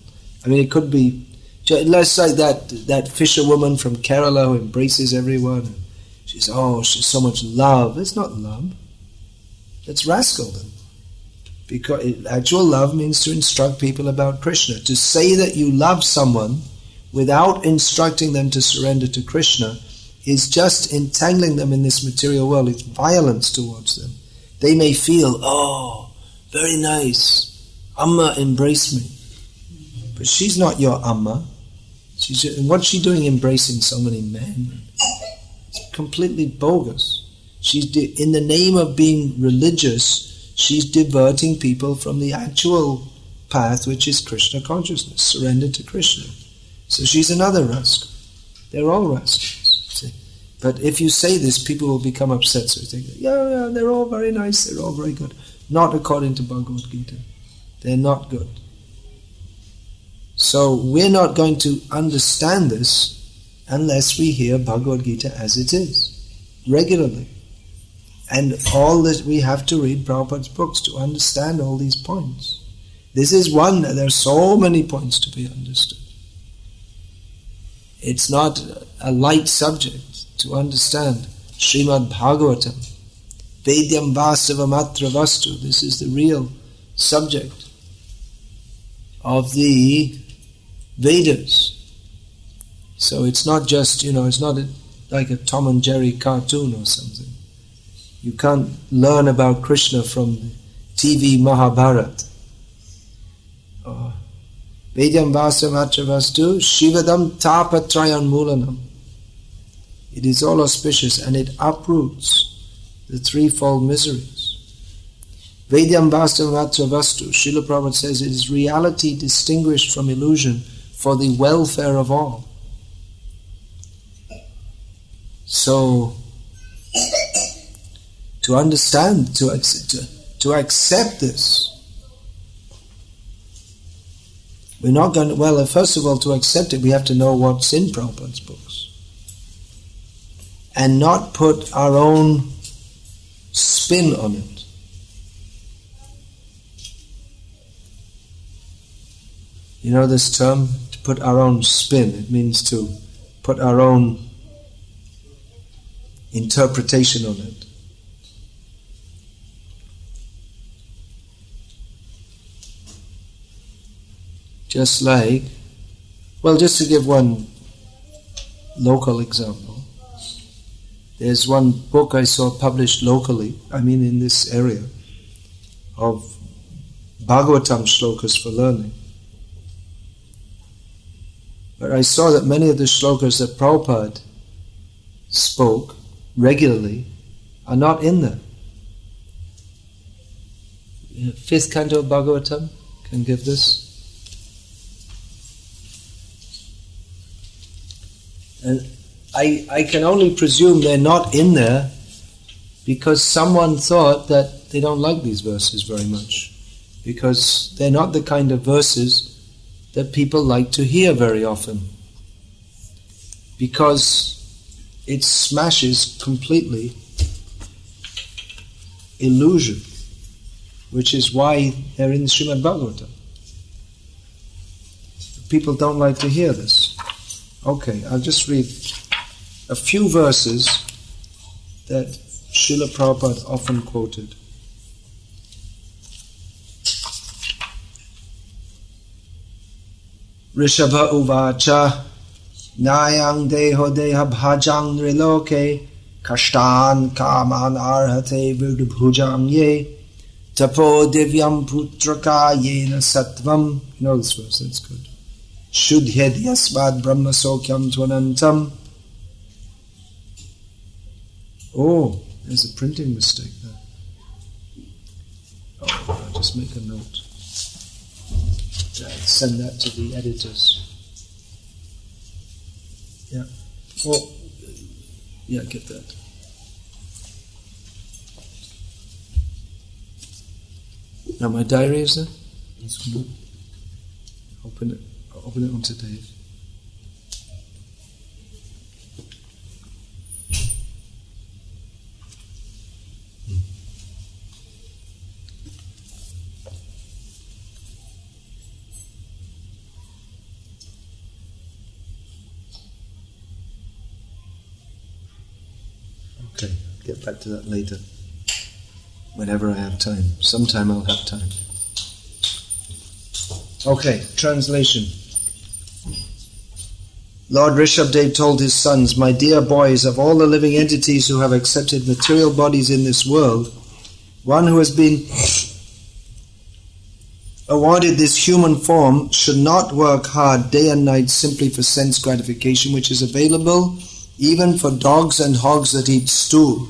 I mean, it could be, let's say that fisherwoman from Kerala who embraces everyone. And she's so much love. It's not love. It's rascaldom. Because actual love means to instruct people about Krishna. To say that you love someone without instructing them to surrender to Krishna is just entangling them in this material world. It's violence towards them. They may feel, very nice, Amma embrace me. But she's not your Amma. What's she doing embracing so many men? It's completely bogus. In the name of being religious, she's diverting people from the actual path, which is Krishna consciousness, surrender to Krishna. So she's another rascal. They're all rascals. See? But if you say this, people will become upset. So they think, yeah, they're all very nice, they're all very good. Not according to Bhagavad Gita. They're not good. So we're not going to understand this unless we hear Bhagavad Gita as it is, regularly. And all that we have to read Prabhupada's books to understand all these points. This is one, there are so many points to be understood. It's not a light subject to understand. Srimad Bhagavatam, Vedyam Vasavam Atra Vastu, this is the real subject of the Vedas. So it's not just, it's not like a Tom and Jerry cartoon or something. You can't learn about Krishna from the TV Mahabharata. Vedyam Vasavatra Vastu Shivadam Tapatrayan Mulanam. It is all auspicious and it uproots the threefold miseries. Vedyam Vasavatra Vastu, Srila Prabhupada says, it is reality distinguished from illusion for the welfare of all. So, to understand, to accept this, we're not going to, well, first of all, to accept it, we have to know what's in Prabhupada's books. And not put our own spin on it. You know this term, to put our own spin? It means to put our own interpretation on it. Just like, well, just to give one local example, there's one book I saw published locally, in this area, of Bhagavatam shlokas for learning. But I saw that many of the shlokas that Prabhupada spoke regularly are not in there. 5th canto of Bhagavatam, can give this. And I can only presume they're not in there because someone thought that they don't like these verses very much, because they're not the kind of verses that people like to hear very often, because it smashes completely illusion, which is why they're in Srimad Bhagavatam. People don't like to hear this. Okay, I'll just read a few verses that Srila Prabhupada often quoted. Rishabha uvacha nayang deho deha bhajang nriloke kashtan kaman arhate virdubhujam ye tapo divyam putraka yena sattvam. You know this verse, that's good. Shudhyad yasvad brahma sokyam tvanantam. Oh, there's a printing mistake there. Oh, I'll just make a note. Send that to the editors. Yeah. Oh, yeah, get that. Now my diary is there? Yes. Open it on today. Okay, I'll get back to that later. Whenever I have time. Sometime I'll have time. Okay, translation. Lord Rishabdev told his sons, "My dear boys, of all the living entities who have accepted material bodies in this world, one who has been awarded this human form should not work hard day and night simply for sense gratification, which is available even for dogs and hogs that eat stool."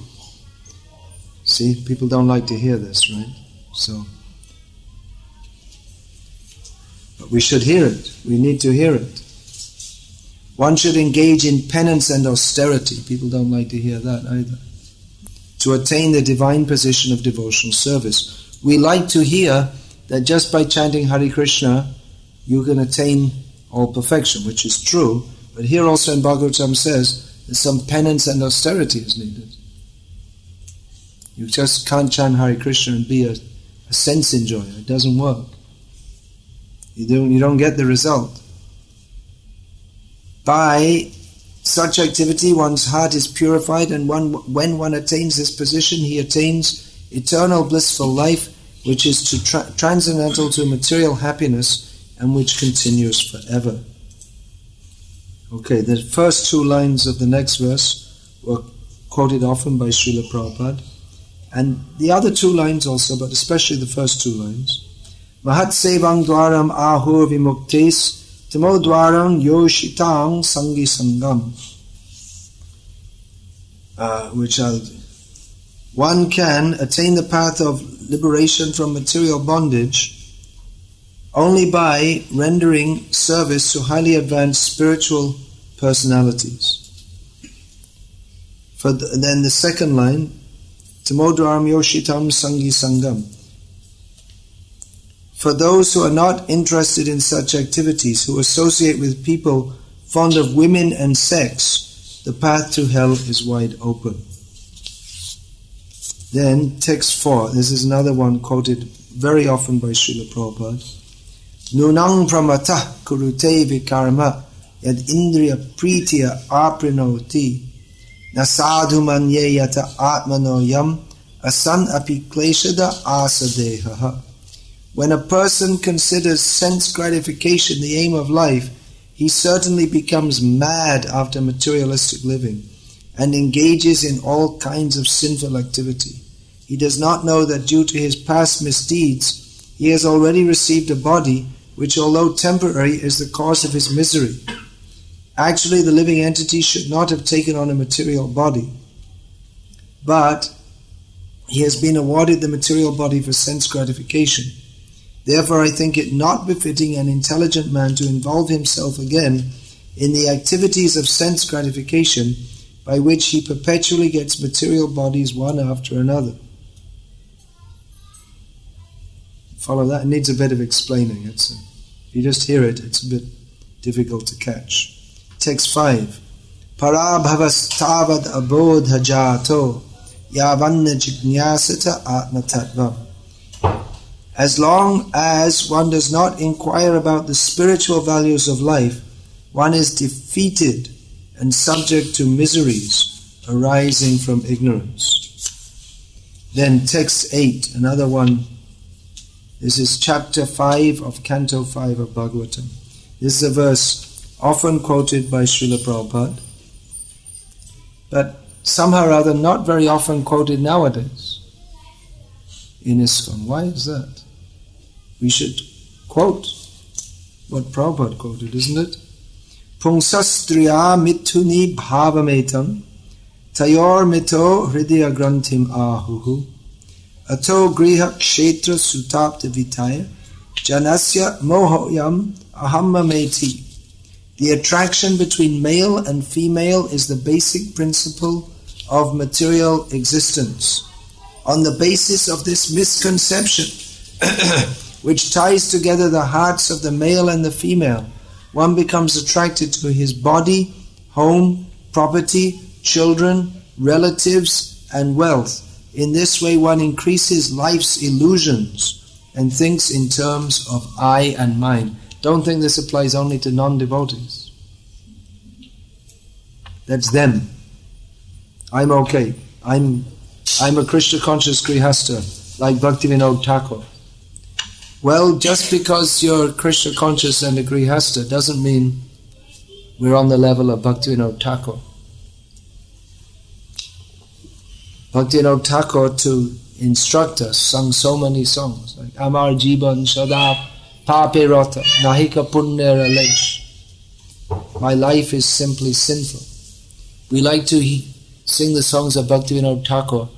See, people don't like to hear this, right? But we should hear it. We need to hear it. One should engage in penance and austerity. People don't like to hear that either. To attain the divine position of devotional service. We like to hear that just by chanting Hare Krishna, you can attain all perfection, which is true. But here also in Bhagavatam says that some penance and austerity is needed. You just can't chant Hare Krishna and be a sense enjoyer. It doesn't work. You don't get the result. By such activity, one's heart is purified, and when one attains this position, he attains eternal blissful life, which is transcendental to material happiness and which continues forever. Okay, the first two lines of the next verse were quoted often by Srila Prabhupada. And the other two lines also, but especially the first two lines. Mahat sevang dwaram ahur vimuktes tamo dwaram yoshitang sangi sangam. Which are, one can attain the path of liberation from material bondage only by rendering service to highly advanced spiritual personalities. Then the second line, Tamodwaram Yoshitam Sangi Sangam. For those who are not interested in such activities, who associate with people fond of women and sex, the path to hell is wide open. Then text 4, this is another one quoted very often by Srila Prabhupada. Nunang pramatah kurute vikarma yad indriya pritiya aprinoti nasadhu manye yata atmano yam asan api kleshada asadehaha. When a person considers sense gratification the aim of life, he certainly becomes mad after materialistic living and engages in all kinds of sinful activity. He does not know that due to his past misdeeds, he has already received a body which, although temporary, is the cause of his misery. Actually, the living entity should not have taken on a material body, but he has been awarded the material body for sense gratification. Therefore, I think it not befitting an intelligent man to involve himself again in the activities of sense gratification by which he perpetually gets material bodies one after another. Follow that? It needs a bit of explaining. If you just hear it, it's a bit difficult to catch. Text 5. Parabhavastavad abodha jato yavanna jignyasata atmatattvam. As long as one does not inquire about the spiritual values of life, one is defeated and subject to miseries arising from ignorance. Then text 8, another one. This is chapter 5 of Canto 5 of Bhagavatam. This is a verse often quoted by Srila Prabhupada, but somehow or other not very often quoted nowadays in ISKCON. Why is that? We should quote what Prabhupada quoted, isn't it? Pungsastriya mithuni bhavametam tayor mito hridaya granthim ahuhu ato griha kshetra sutapta vitaya janasya mohoyam ahammameti. The attraction between male and female is the basic principle of material existence. On the basis of this misconception, which ties together the hearts of the male and the female, one becomes attracted to his body, home, property, children, relatives, and wealth. In this way, one increases life's illusions and thinks in terms of I and mine. Don't think this applies only to non-devotees. That's them. I'm okay. I'm a Krishna conscious Grihastha, like Bhaktivinoda Thakur. Well, just because you're Krishna conscious and a Grihastha doesn't mean we're on the level of Bhaktivinoda Thakur. Bhaktivinoda Thakur, to instruct us, sung so many songs like Amar Jiban Sadap Pape Rata Nahika Punnera Lesh. My life is simply sinful. We like to sing the songs of Bhaktivinoda Thakur.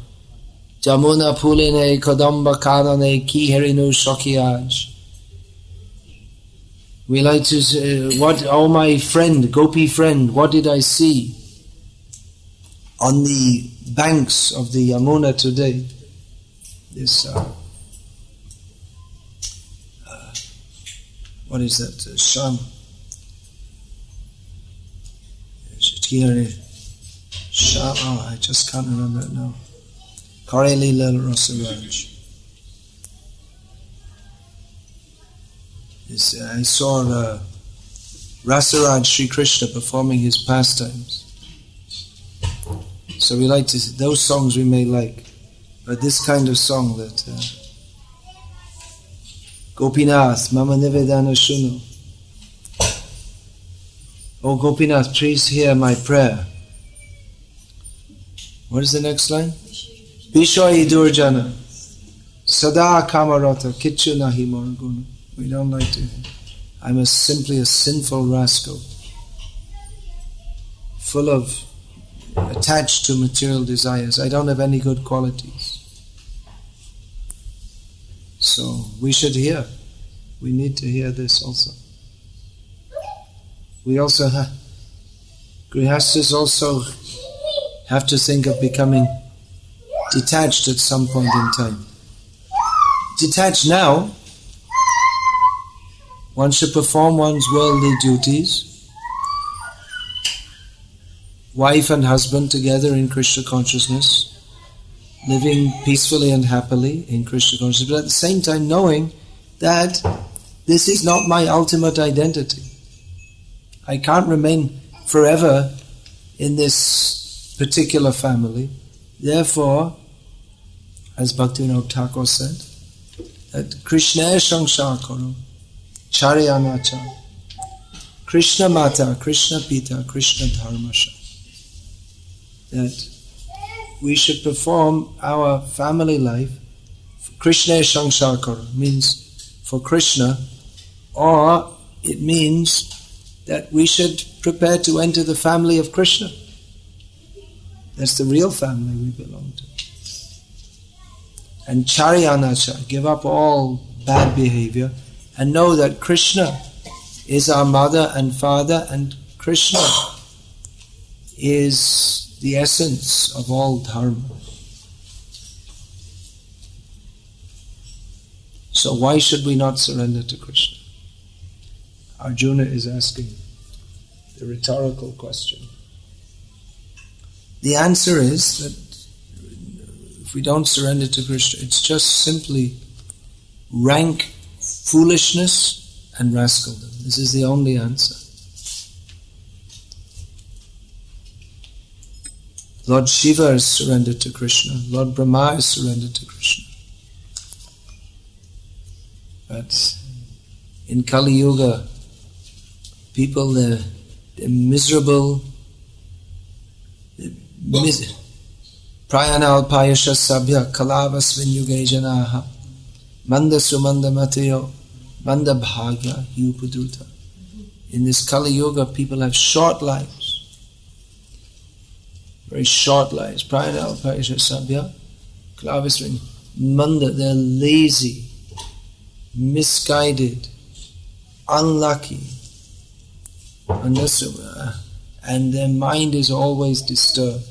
Jamuna Puline Kadamba Kadane Kiherinu Shokiyaj. We like to say, oh my friend, Gopi friend, what did I see on the banks of the Yamuna today? This, what is that? Sham. I just can't remember it now. Kareli Lal Rasaraj. I saw Rasaraj Sri Krishna performing his pastimes. So we like to, those songs we may like, but this kind of song that Gopinath, Mama Nivedana Shunu. Oh Gopinath, please hear my prayer. What is the next line? Vishoi Durjana. Sada Kamarata Kichu Nahi Morguna. We don't like to. I'm simply a sinful rascal, full of, attached to material desires. I don't have any good qualities. So we should hear. We need to hear this also. We also have, Grihastas also have to think of becoming detached at some point in time. Detached now, one should perform one's worldly duties, wife and husband together in Krishna consciousness, living peacefully and happily in Krishna consciousness, but at the same time knowing that this is not my ultimate identity. I can't remain forever in this particular family. Therefore, as Bhaktivinoda Thakur said, that Krishna Shangsar Karo, Charyanacha, Krishna Mata, Krishna Pita, Krishna Dharmasha. That we should perform our family life. Krishna Shangsar Karo means for Krishna, or it means that we should prepare to enter the family of Krishna. That's the real family we belong to. And Charyanacha, give up all bad behavior and know that Krishna is our mother and father, and Krishna is the essence of all dharma. So why should we not surrender to Krishna? Arjuna is asking the rhetorical question. The answer is that if we don't surrender to Krishna, it's just simply rank foolishness and rascaldom. This is the only answer. Lord Shiva is surrendered to Krishna. Lord Brahma is surrendered to Krishna. But in Kali Yuga, people, they're miserable. Prayana alpayasha sabhya kalavasvin yuge janaha manda sumanda matayo manda bhagya yupudruta. In this Kali Yuga, people have short lives. Very short lives. Prayana alpayasha sabhya kalavasvin manda. They're lazy, misguided, unlucky, and their mind is always disturbed.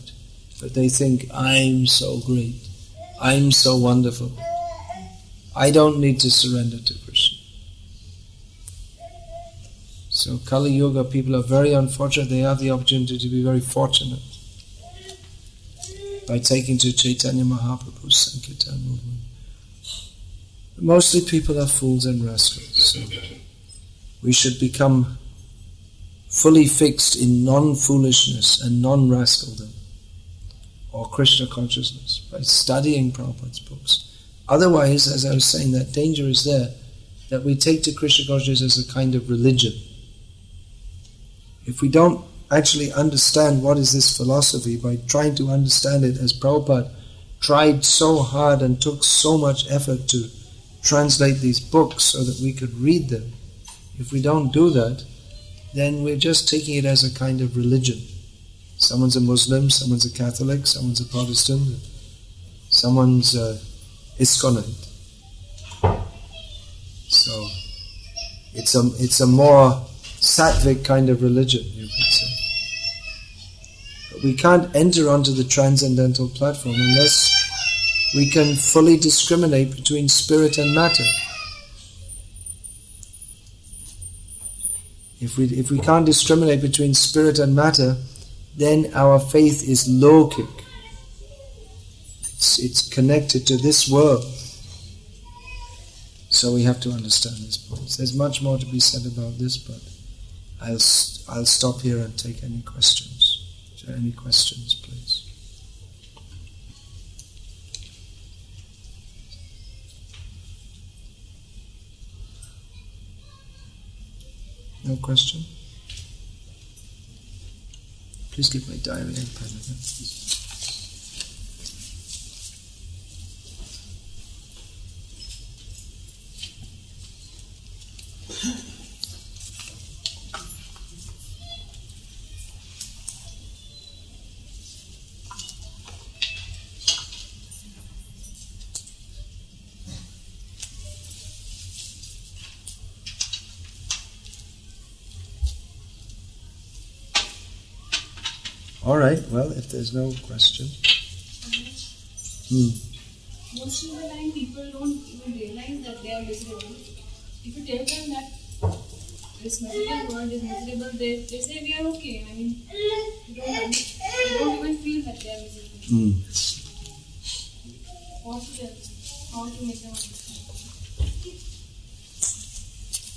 But they think, I'm so great, I'm so wonderful, I don't need to surrender to Krishna. So Kali Yuga people are very unfortunate. They have the opportunity to be very fortunate by taking to Chaitanya Mahaprabhu's Sankirtan movement. Mostly people are fools and rascals. So we should become fully fixed in non-foolishness and non-rascaldom, or Krishna consciousness, by studying Prabhupada's books. Otherwise, as I was saying, that danger is there, that we take to Krishna consciousness as a kind of religion. If we don't actually understand what is this philosophy, by trying to understand it as Prabhupada tried so hard and took so much effort to translate these books so that we could read them, if we don't do that, then we're just taking it as a kind of religion. Someone's a Muslim, someone's a Catholic, someone's a Protestant, someone's ISKCONite. So it's a more sattvic kind of religion, you could say. But we can't enter onto the transcendental platform unless we can fully discriminate between spirit and matter. If we can't discriminate between spirit and matter, then our faith is lokic. It's connected to this world. So we have to understand this point. There's much more to be said about this, but I'll stop here and take any questions. Is there any questions, please? No question? Please give my diary and pen again, please. All right, well, if there's no question. Most of the time people don't even realize that they are miserable. If you tell them that this material world is miserable, they say we are okay. I mean, they don't even feel that they are miserable. What to tell them? How to make them understand?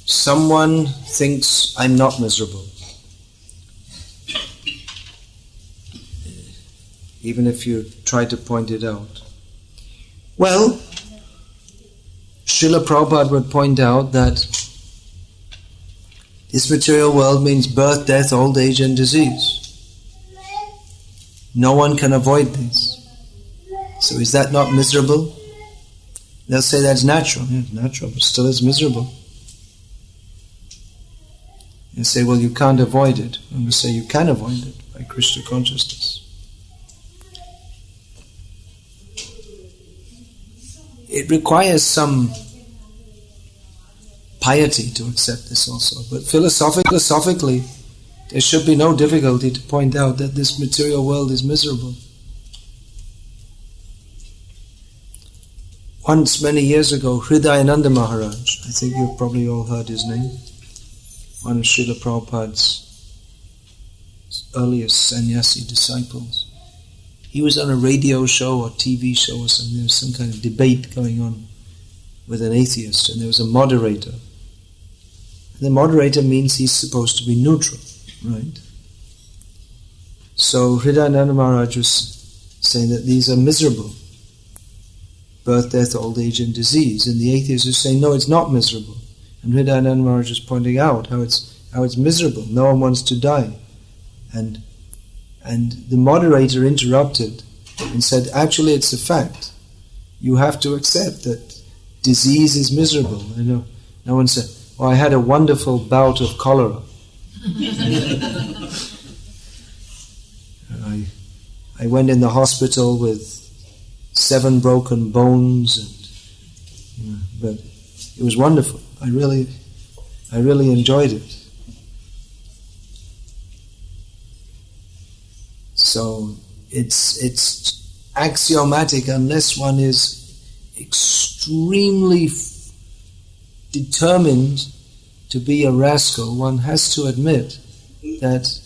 Someone thinks I'm not miserable. Even if you try to point it out. Well, Srila Prabhupada would point out that this material world means birth, death, old age and disease. No one can avoid this. So is that not miserable? They'll say that's natural. Yeah, it's natural, but still it's miserable. You say, well, you can't avoid it. And we say you can avoid it by Krishna consciousness. It requires some piety to accept this also. But philosophically, there should be no difficulty to point out that this material world is miserable. Once, many years ago, Hridayananda Maharaj, I think you've probably all heard his name, one of Srila Prabhupada's earliest sannyasi disciples. He was on a radio show or TV show or something. There was some kind of debate going on with an atheist, and there was a moderator. And the moderator means he's supposed to be neutral, right? So Hridayananda Maharaj was saying that these are miserable. Birth, death, old age and disease. And the atheist was saying, no, it's not miserable. And Hridayananda Maharaj was pointing out how it's miserable. No one wants to die. And the moderator interrupted and said, actually it's a fact. You have to accept that disease is miserable. You know, no one said, oh, I had a wonderful bout of cholera. I went in the hospital with 7 broken bones, and but it was wonderful. I really enjoyed it. So it's axiomatic unless one is extremely determined to be a rascal, one has to admit that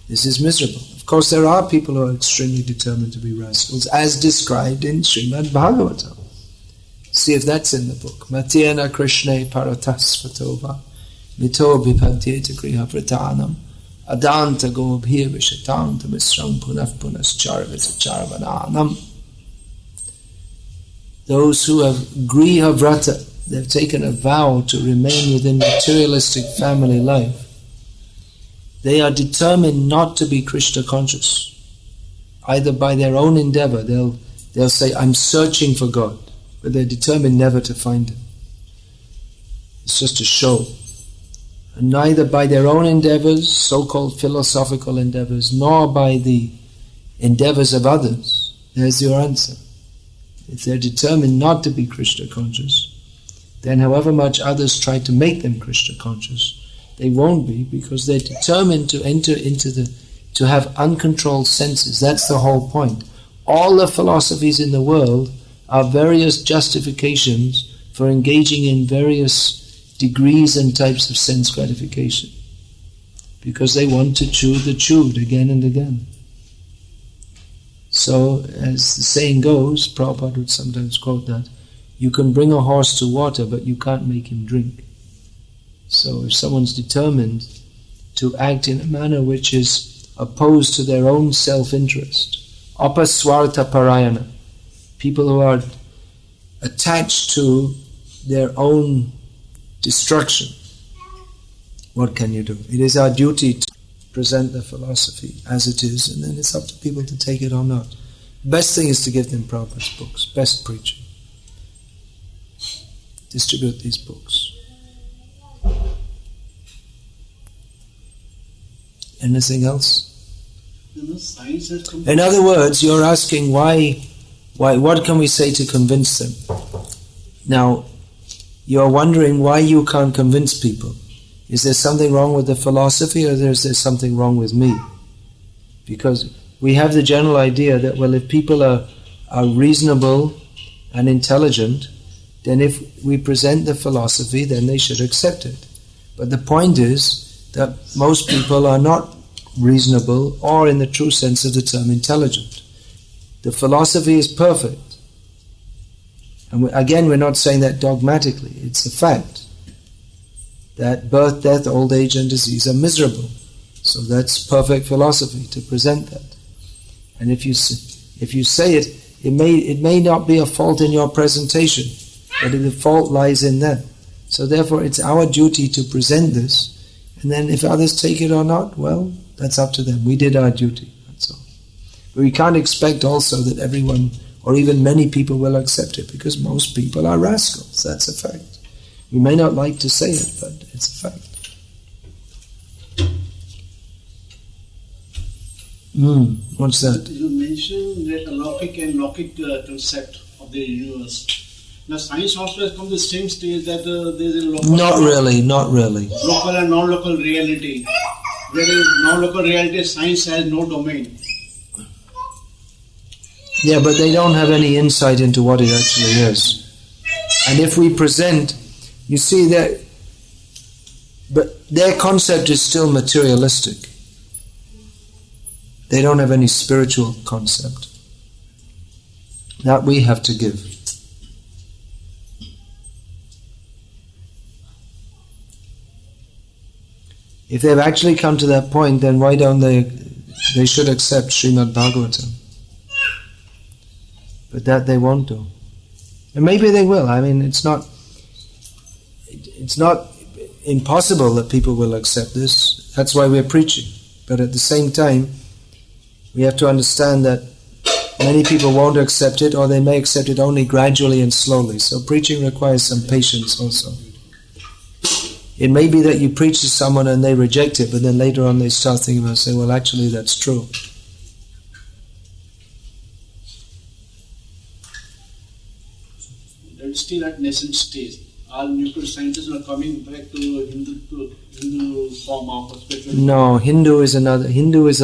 this is miserable. Of course, there are people who are extremely determined to be rascals, as described in Srimad Bhagavatam. See if that's in the book. Matyena Krishne Paratasvatova Mito Bipadyeta Kriha Pratanam Adanta Gobhir Vishatanta Misram Punaf Punas Charvita Charvananam. Those who have Griha Vrata, they've taken a vow to remain within materialistic family life. They are determined not to be Krishna conscious. Either by their own endeavor, they'll say, I'm searching for God, but they're determined never to find Him. It's just a show. And neither by their own endeavors, so-called philosophical endeavors, nor by the endeavors of others. There's your answer. If they're determined not to be Krishna conscious, then however much others try to make them Krishna conscious, they won't be, because they're determined to enter into to have uncontrolled senses. That's the whole point. All the philosophies in the world are various justifications for engaging in various degrees and types of sense gratification, because they want to chew the chewed again and again. So, as the saying goes, Prabhupada would sometimes quote that, you can bring a horse to water, but you can't make him drink. So if someone's determined to act in a manner which is opposed to their own self-interest, apaswartha parayana, people who are attached to their own destruction, what can you do? It is our duty to present the philosophy as it is, and then it's up to people to take it or not. Best thing is to give them Prabhupada's books, best preaching. Distribute these books. Anything else? In other words, you're asking why, what can we say to convince them? Now, you're wondering why you can't convince people. Is there something wrong with the philosophy, or is there something wrong with me? Because we have the general idea that, well, if people are reasonable and intelligent, then if we present the philosophy, then they should accept it. But the point is that most people are not reasonable or, in the true sense of the term, intelligent. The philosophy is perfect. And again, we're not saying that dogmatically. It's a fact that birth, death, old age and disease are miserable. So that's perfect philosophy, to present that. And if you say it, it may not be a fault in your presentation, but the fault lies in them. So therefore it's our duty to present this, and then if others take it or not, well, that's up to them. We did our duty, that's all. But we can't expect also that everyone, or even many people, will accept it, because most people are rascals. That's a fact. We may not like to say it, but it's a fact. What's that? You mentioned that alaukic and lockic concept of the universe. Now science also has come to the same stage that there is a local... Not really. Local and non-local reality. Where in non-local reality, science has no domain. Yeah, but they don't have any insight into what it actually is. And if we present, you see that, but their concept is still materialistic. They don't have any spiritual concept. That we have to give. If they've actually come to that point, then why don't they should accept Srimad Bhagavatam. But that they won't do. And maybe they will. I mean, it's not impossible that people will accept this. That's why we're preaching. But at the same time, we have to understand that many people won't accept it, or they may accept it only gradually and slowly. So preaching requires some patience also. It may be that you preach to someone and they reject it, but then later on they start thinking about it and say, well, actually that's true. That is still at nascent stage. All nuclear scientists are coming back to Hindu form of spirituality. No, Hindu is a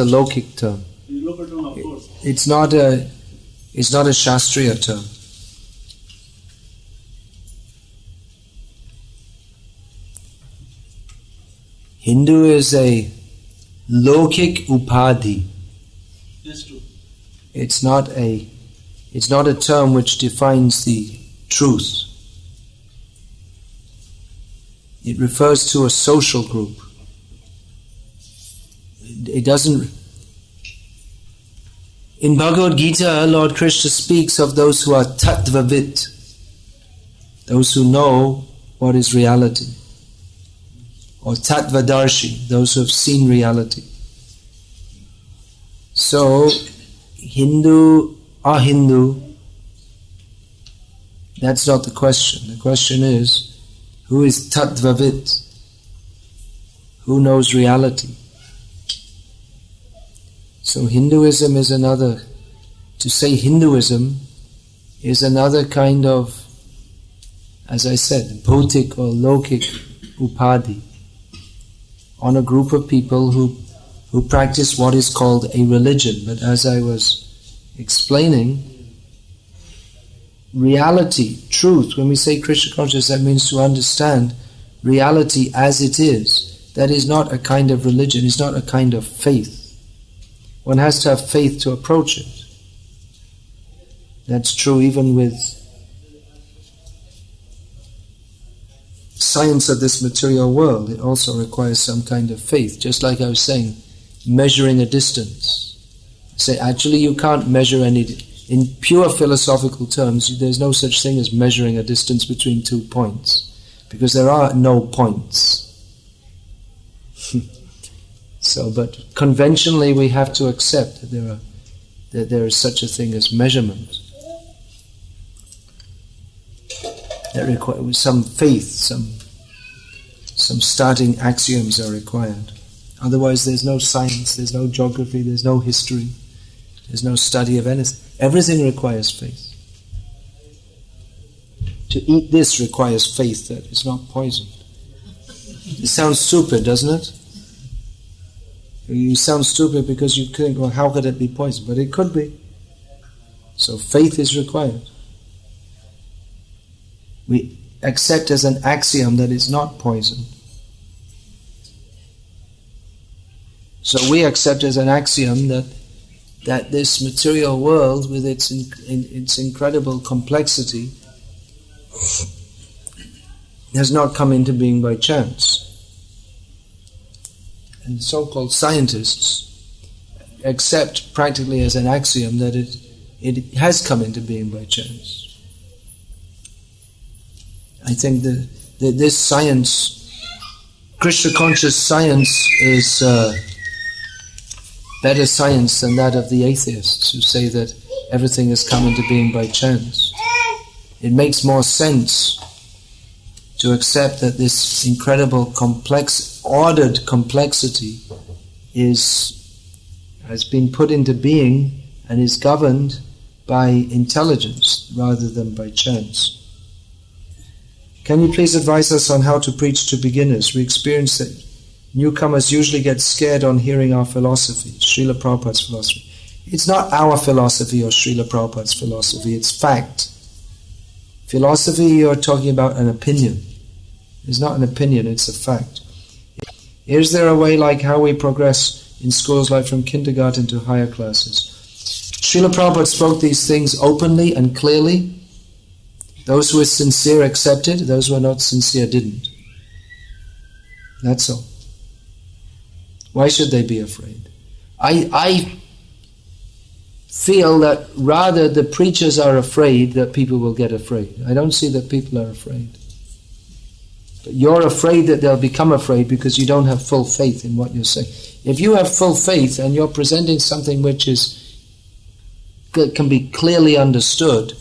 lockic term. Local term, of course. It's not a Shastriya term. Hindu is a lokic upadhi. That's true. It's not a term which defines the truth. It refers to a social group. It doesn't. In Bhagavad Gita, Lord Krishna speaks of those who are tattvavit, those who know what is reality, or tattvadarshi, those who have seen reality. So, Hindu, Ahindu, that's not the question. The question is, who is tattvavit? Who knows reality? So Hinduism is another, to say Hinduism is another kind of, as I said, bhautik or lokic upadhi, on a group of people who practice what is called a religion. But as I was explaining, reality, truth, when we say Krishna consciousness, that means to understand reality as it is. That is not a kind of religion, it's not a kind of faith. One has to have faith to approach it. That's true even with science of this material world. It also requires some kind of faith. Just like I was saying, measuring a distance. Say, actually you can't measure any... In pure philosophical terms, there's no such thing as measuring a distance between 2 points, because there are no points. So, but conventionally we have to accept that there is such a thing as measurement. That requires some faith, some starting axioms are required. Otherwise there's no science, there's no geography, there's no history, there's no study of anything. Everything requires faith. To eat this requires faith that it's not poisoned. It sounds stupid, doesn't it? You sound stupid because you think, well, how could it be poison? But it could be. So faith is required. We accept as an axiom that it's not poison. So we accept as an axiom that this material world, with its incredible complexity, has not come into being by chance. And so-called scientists accept practically as an axiom that it has come into being by chance. I think that this science, Krishna conscious science, is better science than that of the atheists who say that everything has come into being by chance. It makes more sense to accept that this incredible complex, ordered complexity has been put into being and is governed by intelligence rather than by chance. Can you please advise us on how to preach to beginners? We experience that newcomers usually get scared on hearing our philosophy, Srila Prabhupada's philosophy. It's not our philosophy or Srila Prabhupada's philosophy, it's fact. Philosophy, you're talking about an opinion. It's not an opinion, it's a fact. Is there a way like how we progress in schools like from kindergarten to higher classes? Srila Prabhupada spoke these things openly and clearly. Those who were sincere accepted, those who were not sincere didn't. That's all. Why should they be afraid? I feel that rather the preachers are afraid that people will get afraid. I don't see that people are afraid. But you're afraid that they'll become afraid because you don't have full faith in what you're saying. If you have full faith and you're presenting something which can be clearly understood,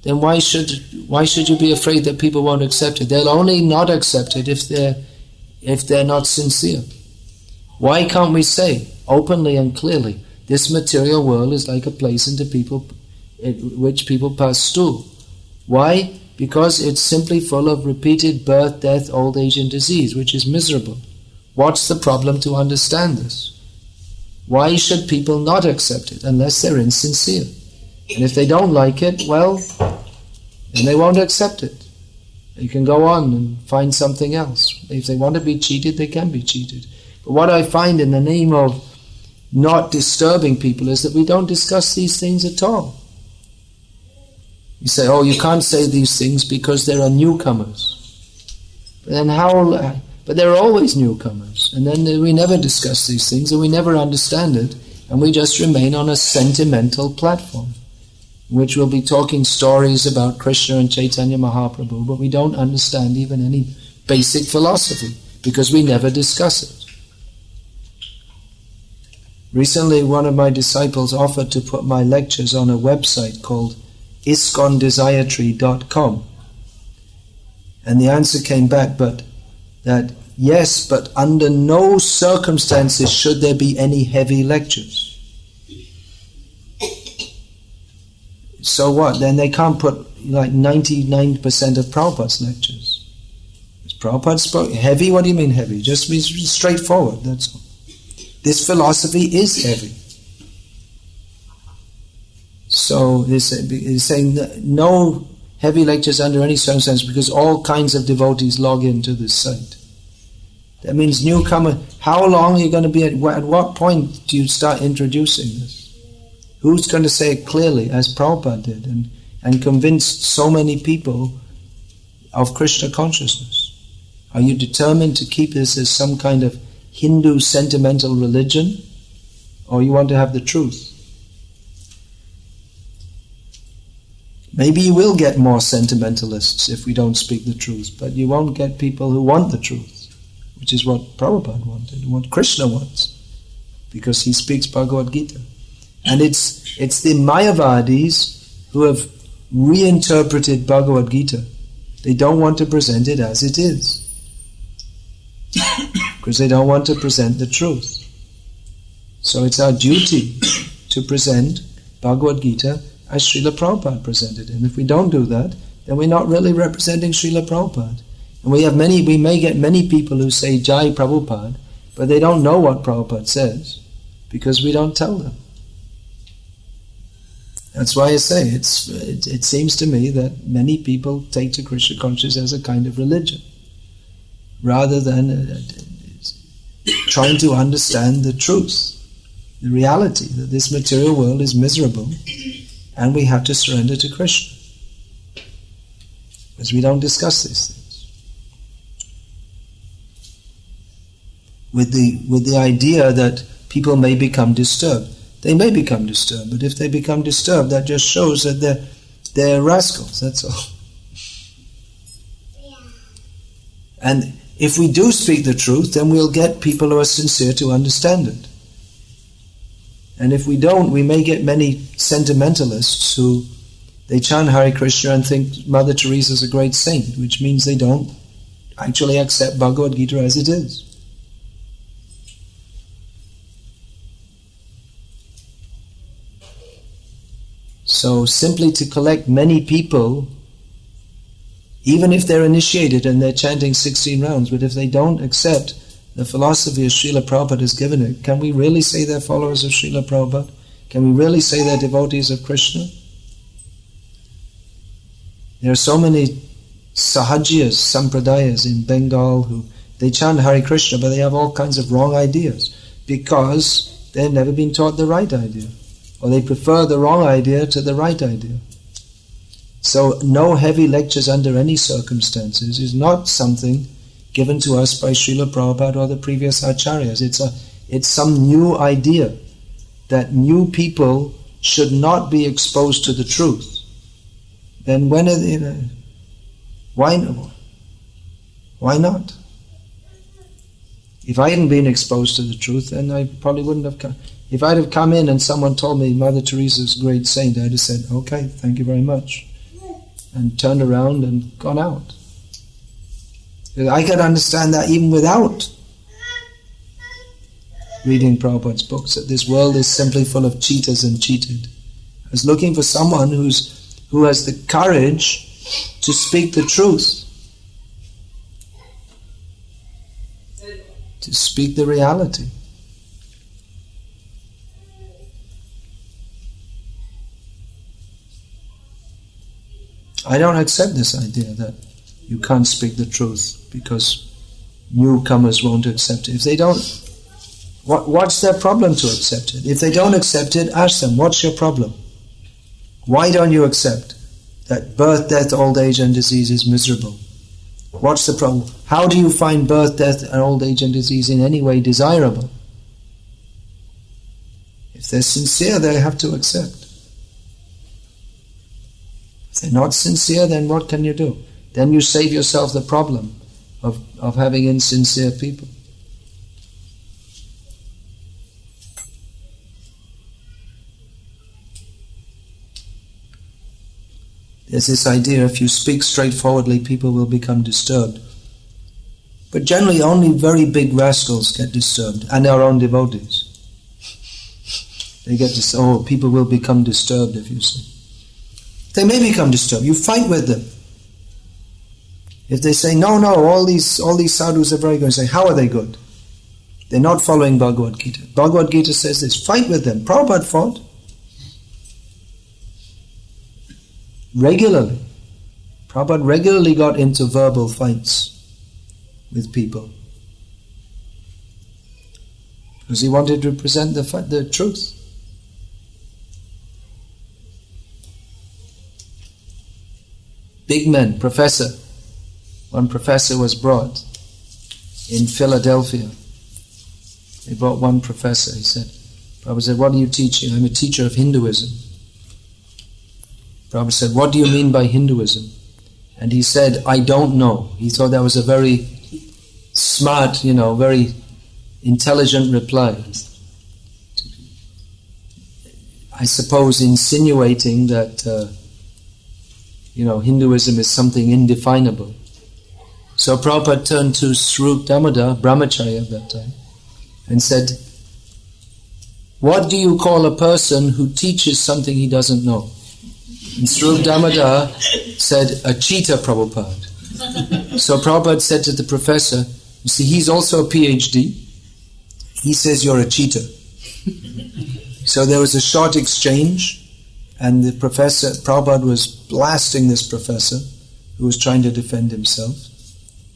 then why should you be afraid that people won't accept it? They'll only not accept it if they're not sincere. Why can't we say openly and clearly, this material world is like a place which people pass through? Why? Because it's simply full of repeated birth, death, old age and disease, which is miserable. What's the problem to understand this? Why should people not accept it unless they're insincere? And if they don't like it, well, then they won't accept it. They can go on and find something else. If they want to be cheated, they can be cheated. But what I find in the name of not disturbing people is that we don't discuss these things at all. You say, oh, you can't say these things because there are newcomers. But then but there are always newcomers. And then we never discuss these things and we never understand it. And we just remain on a sentimental platform, in which we'll be talking stories about Krishna and Chaitanya Mahaprabhu, but we don't understand even any basic philosophy because we never discuss it. Recently, one of my disciples offered to put my lectures on a website called iskondesiretree.com. And the answer came back, but under no circumstances should there be any heavy lectures. So what? Then they can't put like 99% of Prabhupada's lectures. Is Prabhupada spoke heavy? What do you mean heavy? Just means straightforward, that's all. This philosophy is heavy. So he's saying that no heavy lectures under any circumstance because all kinds of devotees log into this site. That means newcomer, how long are you going to be at what point do you start introducing this? Who's going to say it clearly as Prabhupada did and convinced so many people of Krishna consciousness? Are you determined to keep this as some kind of Hindu sentimental religion, or you want to have the truth? Maybe you will get more sentimentalists if we don't speak the truth, but you won't get people who want the truth, which is what Prabhupada wanted, what Krishna wants, because he speaks Bhagavad Gita. And it's the Mayavadis who have reinterpreted Bhagavad Gita. They don't want to present it as it is, because they don't want to present the truth. So it's our duty to present Bhagavad Gita as Srila Prabhupada presented it. And if we don't do that, then we're not really representing Srila Prabhupada. And we may get many people who say Jai Prabhupada, But they don't know what Prabhupada says because we don't tell them. That's why I say it seems to me that many people take to Krishna consciousness as a kind of religion rather than trying to understand the truth, the reality that this material world is miserable and we have to surrender to Krishna. Because we don't discuss these things. With the idea that people may become disturbed. They may become disturbed, but if they become disturbed, that just shows that they're rascals, that's all. And if we do speak the truth, then we'll get people who are sincere to understand it. And if we don't, we may get many sentimentalists who they chant Hare Krishna and think Mother Teresa is a great saint, which means they don't actually accept Bhagavad Gita as it is. So simply to collect many people, even if they're initiated and they're chanting 16 rounds, but if they don't accept the philosophy as Srila Prabhupada has given it, can we really say they're followers of Srila Prabhupada? Can we really say they're devotees of Krishna? There are so many sahajiyas, sampradayas in Bengal who they chant Hare Krishna, but they have all kinds of wrong ideas because they've never been taught the right idea. Or they prefer the wrong idea to the right idea. So no heavy lectures under any circumstances is not something given to us by Srila Prabhupada or the previous acharyas. It's some new idea that new people should not be exposed to the truth. Then why not? If I hadn't been exposed to the truth, then I probably wouldn't have come. If I'd have come in and someone told me Mother Teresa's a great saint, I'd have said, okay, thank you very much. And turned around and gone out. I could understand that even without reading Prabhupada's books, that this world is simply full of cheaters and cheated. I was looking for someone who has the courage to speak the truth, to speak the reality. I don't accept this idea that you can't speak the truth because newcomers won't accept it. If they don't, what's their problem to accept it? If they don't accept it, ask them, what's your problem? Why don't you accept that birth, death, old age and disease is miserable? What's the problem? How do you find birth, death and old age and disease in any way desirable? If they're sincere, they have to accept. If they're not sincere, then what can you do? Then you save yourself the problem of having insincere people. There's this idea, if you speak straightforwardly, people will become disturbed. But generally only very big rascals get disturbed, and our own devotees. They get disturbed. Oh, people will become disturbed if you say. They may become disturbed. You fight with them. If they say, no, all these sadhus are very good, you say, how are they good? They're not following Bhagavad Gita. Bhagavad Gita says this, fight with them. Prabhupada fought. Regularly. Prabhupada regularly got into verbal fights with people. Because he wanted to present the truth. Big men, professor. One professor was brought in Philadelphia. They brought one professor. He said, Prabhupada said, what are you teaching? I'm a teacher of Hinduism. Prabhupada said, what do you mean by Hinduism? And he said, I don't know. He thought that was a very smart, very intelligent reply. I suppose insinuating that, Hinduism is something indefinable. So Prabhupada turned to Swarup Damodar, Brahmacharya at that time, and said, what do you call a person who teaches something he doesn't know? And Swarup Damodar said, a cheater, Prabhupada. So Prabhupada said to the professor, you see, he's also a PhD, he says you're a cheater. So there was a short exchange, and the professor, Prabhupada was blasting this professor who was trying to defend himself,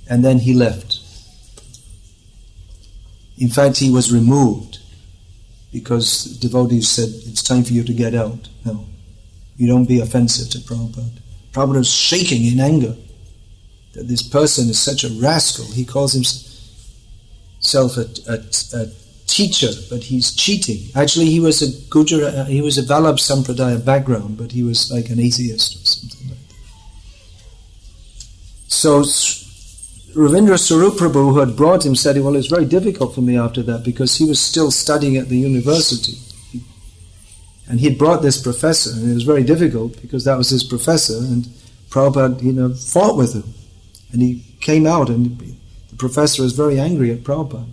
and then he left. In fact, he was removed because devotees said, it's time for you to get out. No, you don't be offensive to Prabhupada. Prabhupada was shaking in anger that this person is such a rascal. He calls himself a teacher, but he's cheating. Actually, he was a Gujarat, he was a Vallabh Sampradaya background, but he was like an atheist or something like that. So Ravindra Swarup Prabhu, who had brought him, said, well, it's very difficult for me after that because he was still studying at the university. And he'd brought this professor, and it was very difficult because that was his professor, and Prabhupada, fought with him. And he came out, and the professor was very angry at Prabhupada.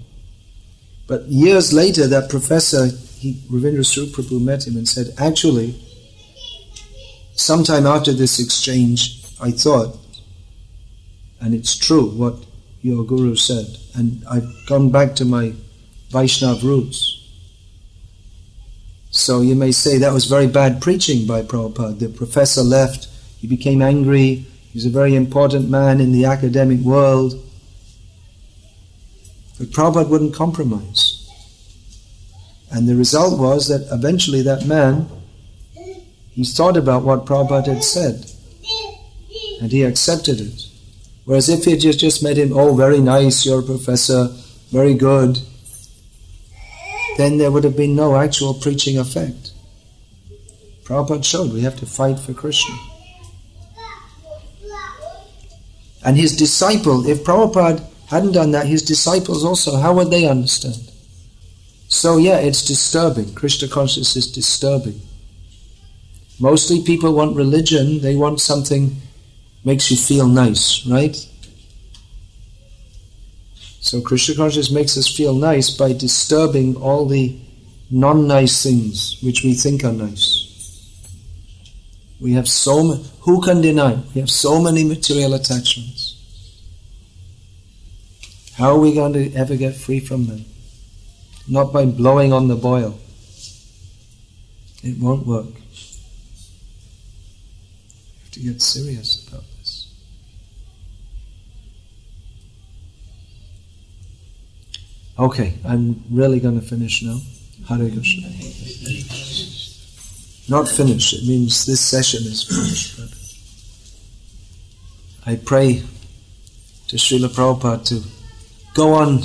But years later, that professor, Ravindra Swarup Prabhu met him and said, actually, sometime after this exchange, I thought, and it's true what your guru said, and I've gone back to my Vaishnav roots. So you may say that was very bad preaching by Prabhupada. The professor left, he became angry, he was a very important man in the academic world. But Prabhupada wouldn't compromise. And the result was that eventually that man, he thought about what Prabhupada had said, and he accepted it. Whereas if he had just met him, oh, very nice, you're a professor, very good, then there would have been no actual preaching effect. Prabhupada showed we have to fight for Krishna. And his disciple, if Prabhupada hadn't done that, his disciples also, how would they understand? So yeah, it's disturbing. Krishna consciousness is disturbing. Mostly people want religion, they want something makes you feel nice, right? So Krishna consciousness makes us feel nice by disturbing all the non-nice things which we think are nice. We have so many, who can deny? We have so many material attachments. How are we going to ever get free from them? Not by blowing on the boil. It won't work. We have to get serious about this. Okay, I'm really going to finish now. Hare Krishna. Not finish, it means this session is finished. But I pray to Srila Prabhupada to go on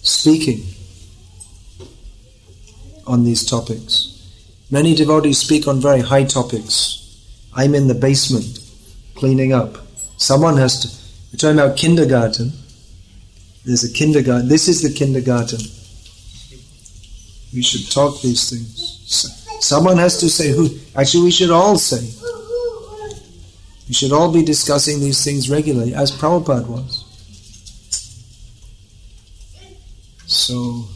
speaking on these topics. Many devotees speak on very high topics. I'm in the basement cleaning up. Someone has to. We're talking about kindergarten. There's a kindergarten. This is the kindergarten. We should talk these things. Someone has to say who. Actually, we should all say. We should all be discussing these things regularly, as Prabhupada was. So,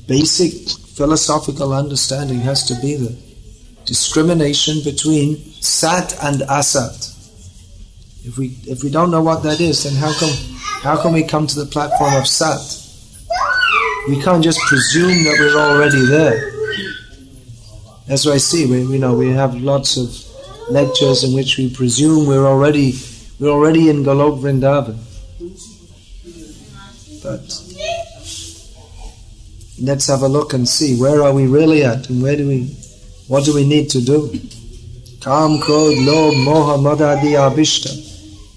basic philosophical understanding has to be the discrimination between sat and asat. If we don't know what that is, then how can we come to the platform of sat? We can't just presume that we're already there. That's what I see. We have lots of lectures in which we presume we're already in Golok Vrindavan. But let's have a look and see where are we really at, and what do we need to do? Kam, Krodh, Lobh, Moha, Mada, Adi, Abhishta.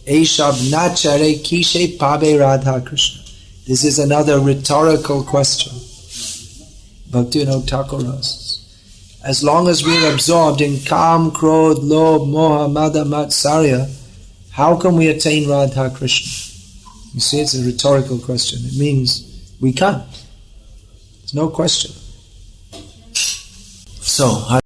Eshab nachare kishe pabe Radha Krishna. This is another rhetorical question. Bhaktivinoda Thakur asks. As long as we're absorbed in Kam, Krodh, Lobh, Moha, Mada, Matsarya, how can we attain Radha Krishna? You see, it's a rhetorical question. It means we can't. There's no question. So,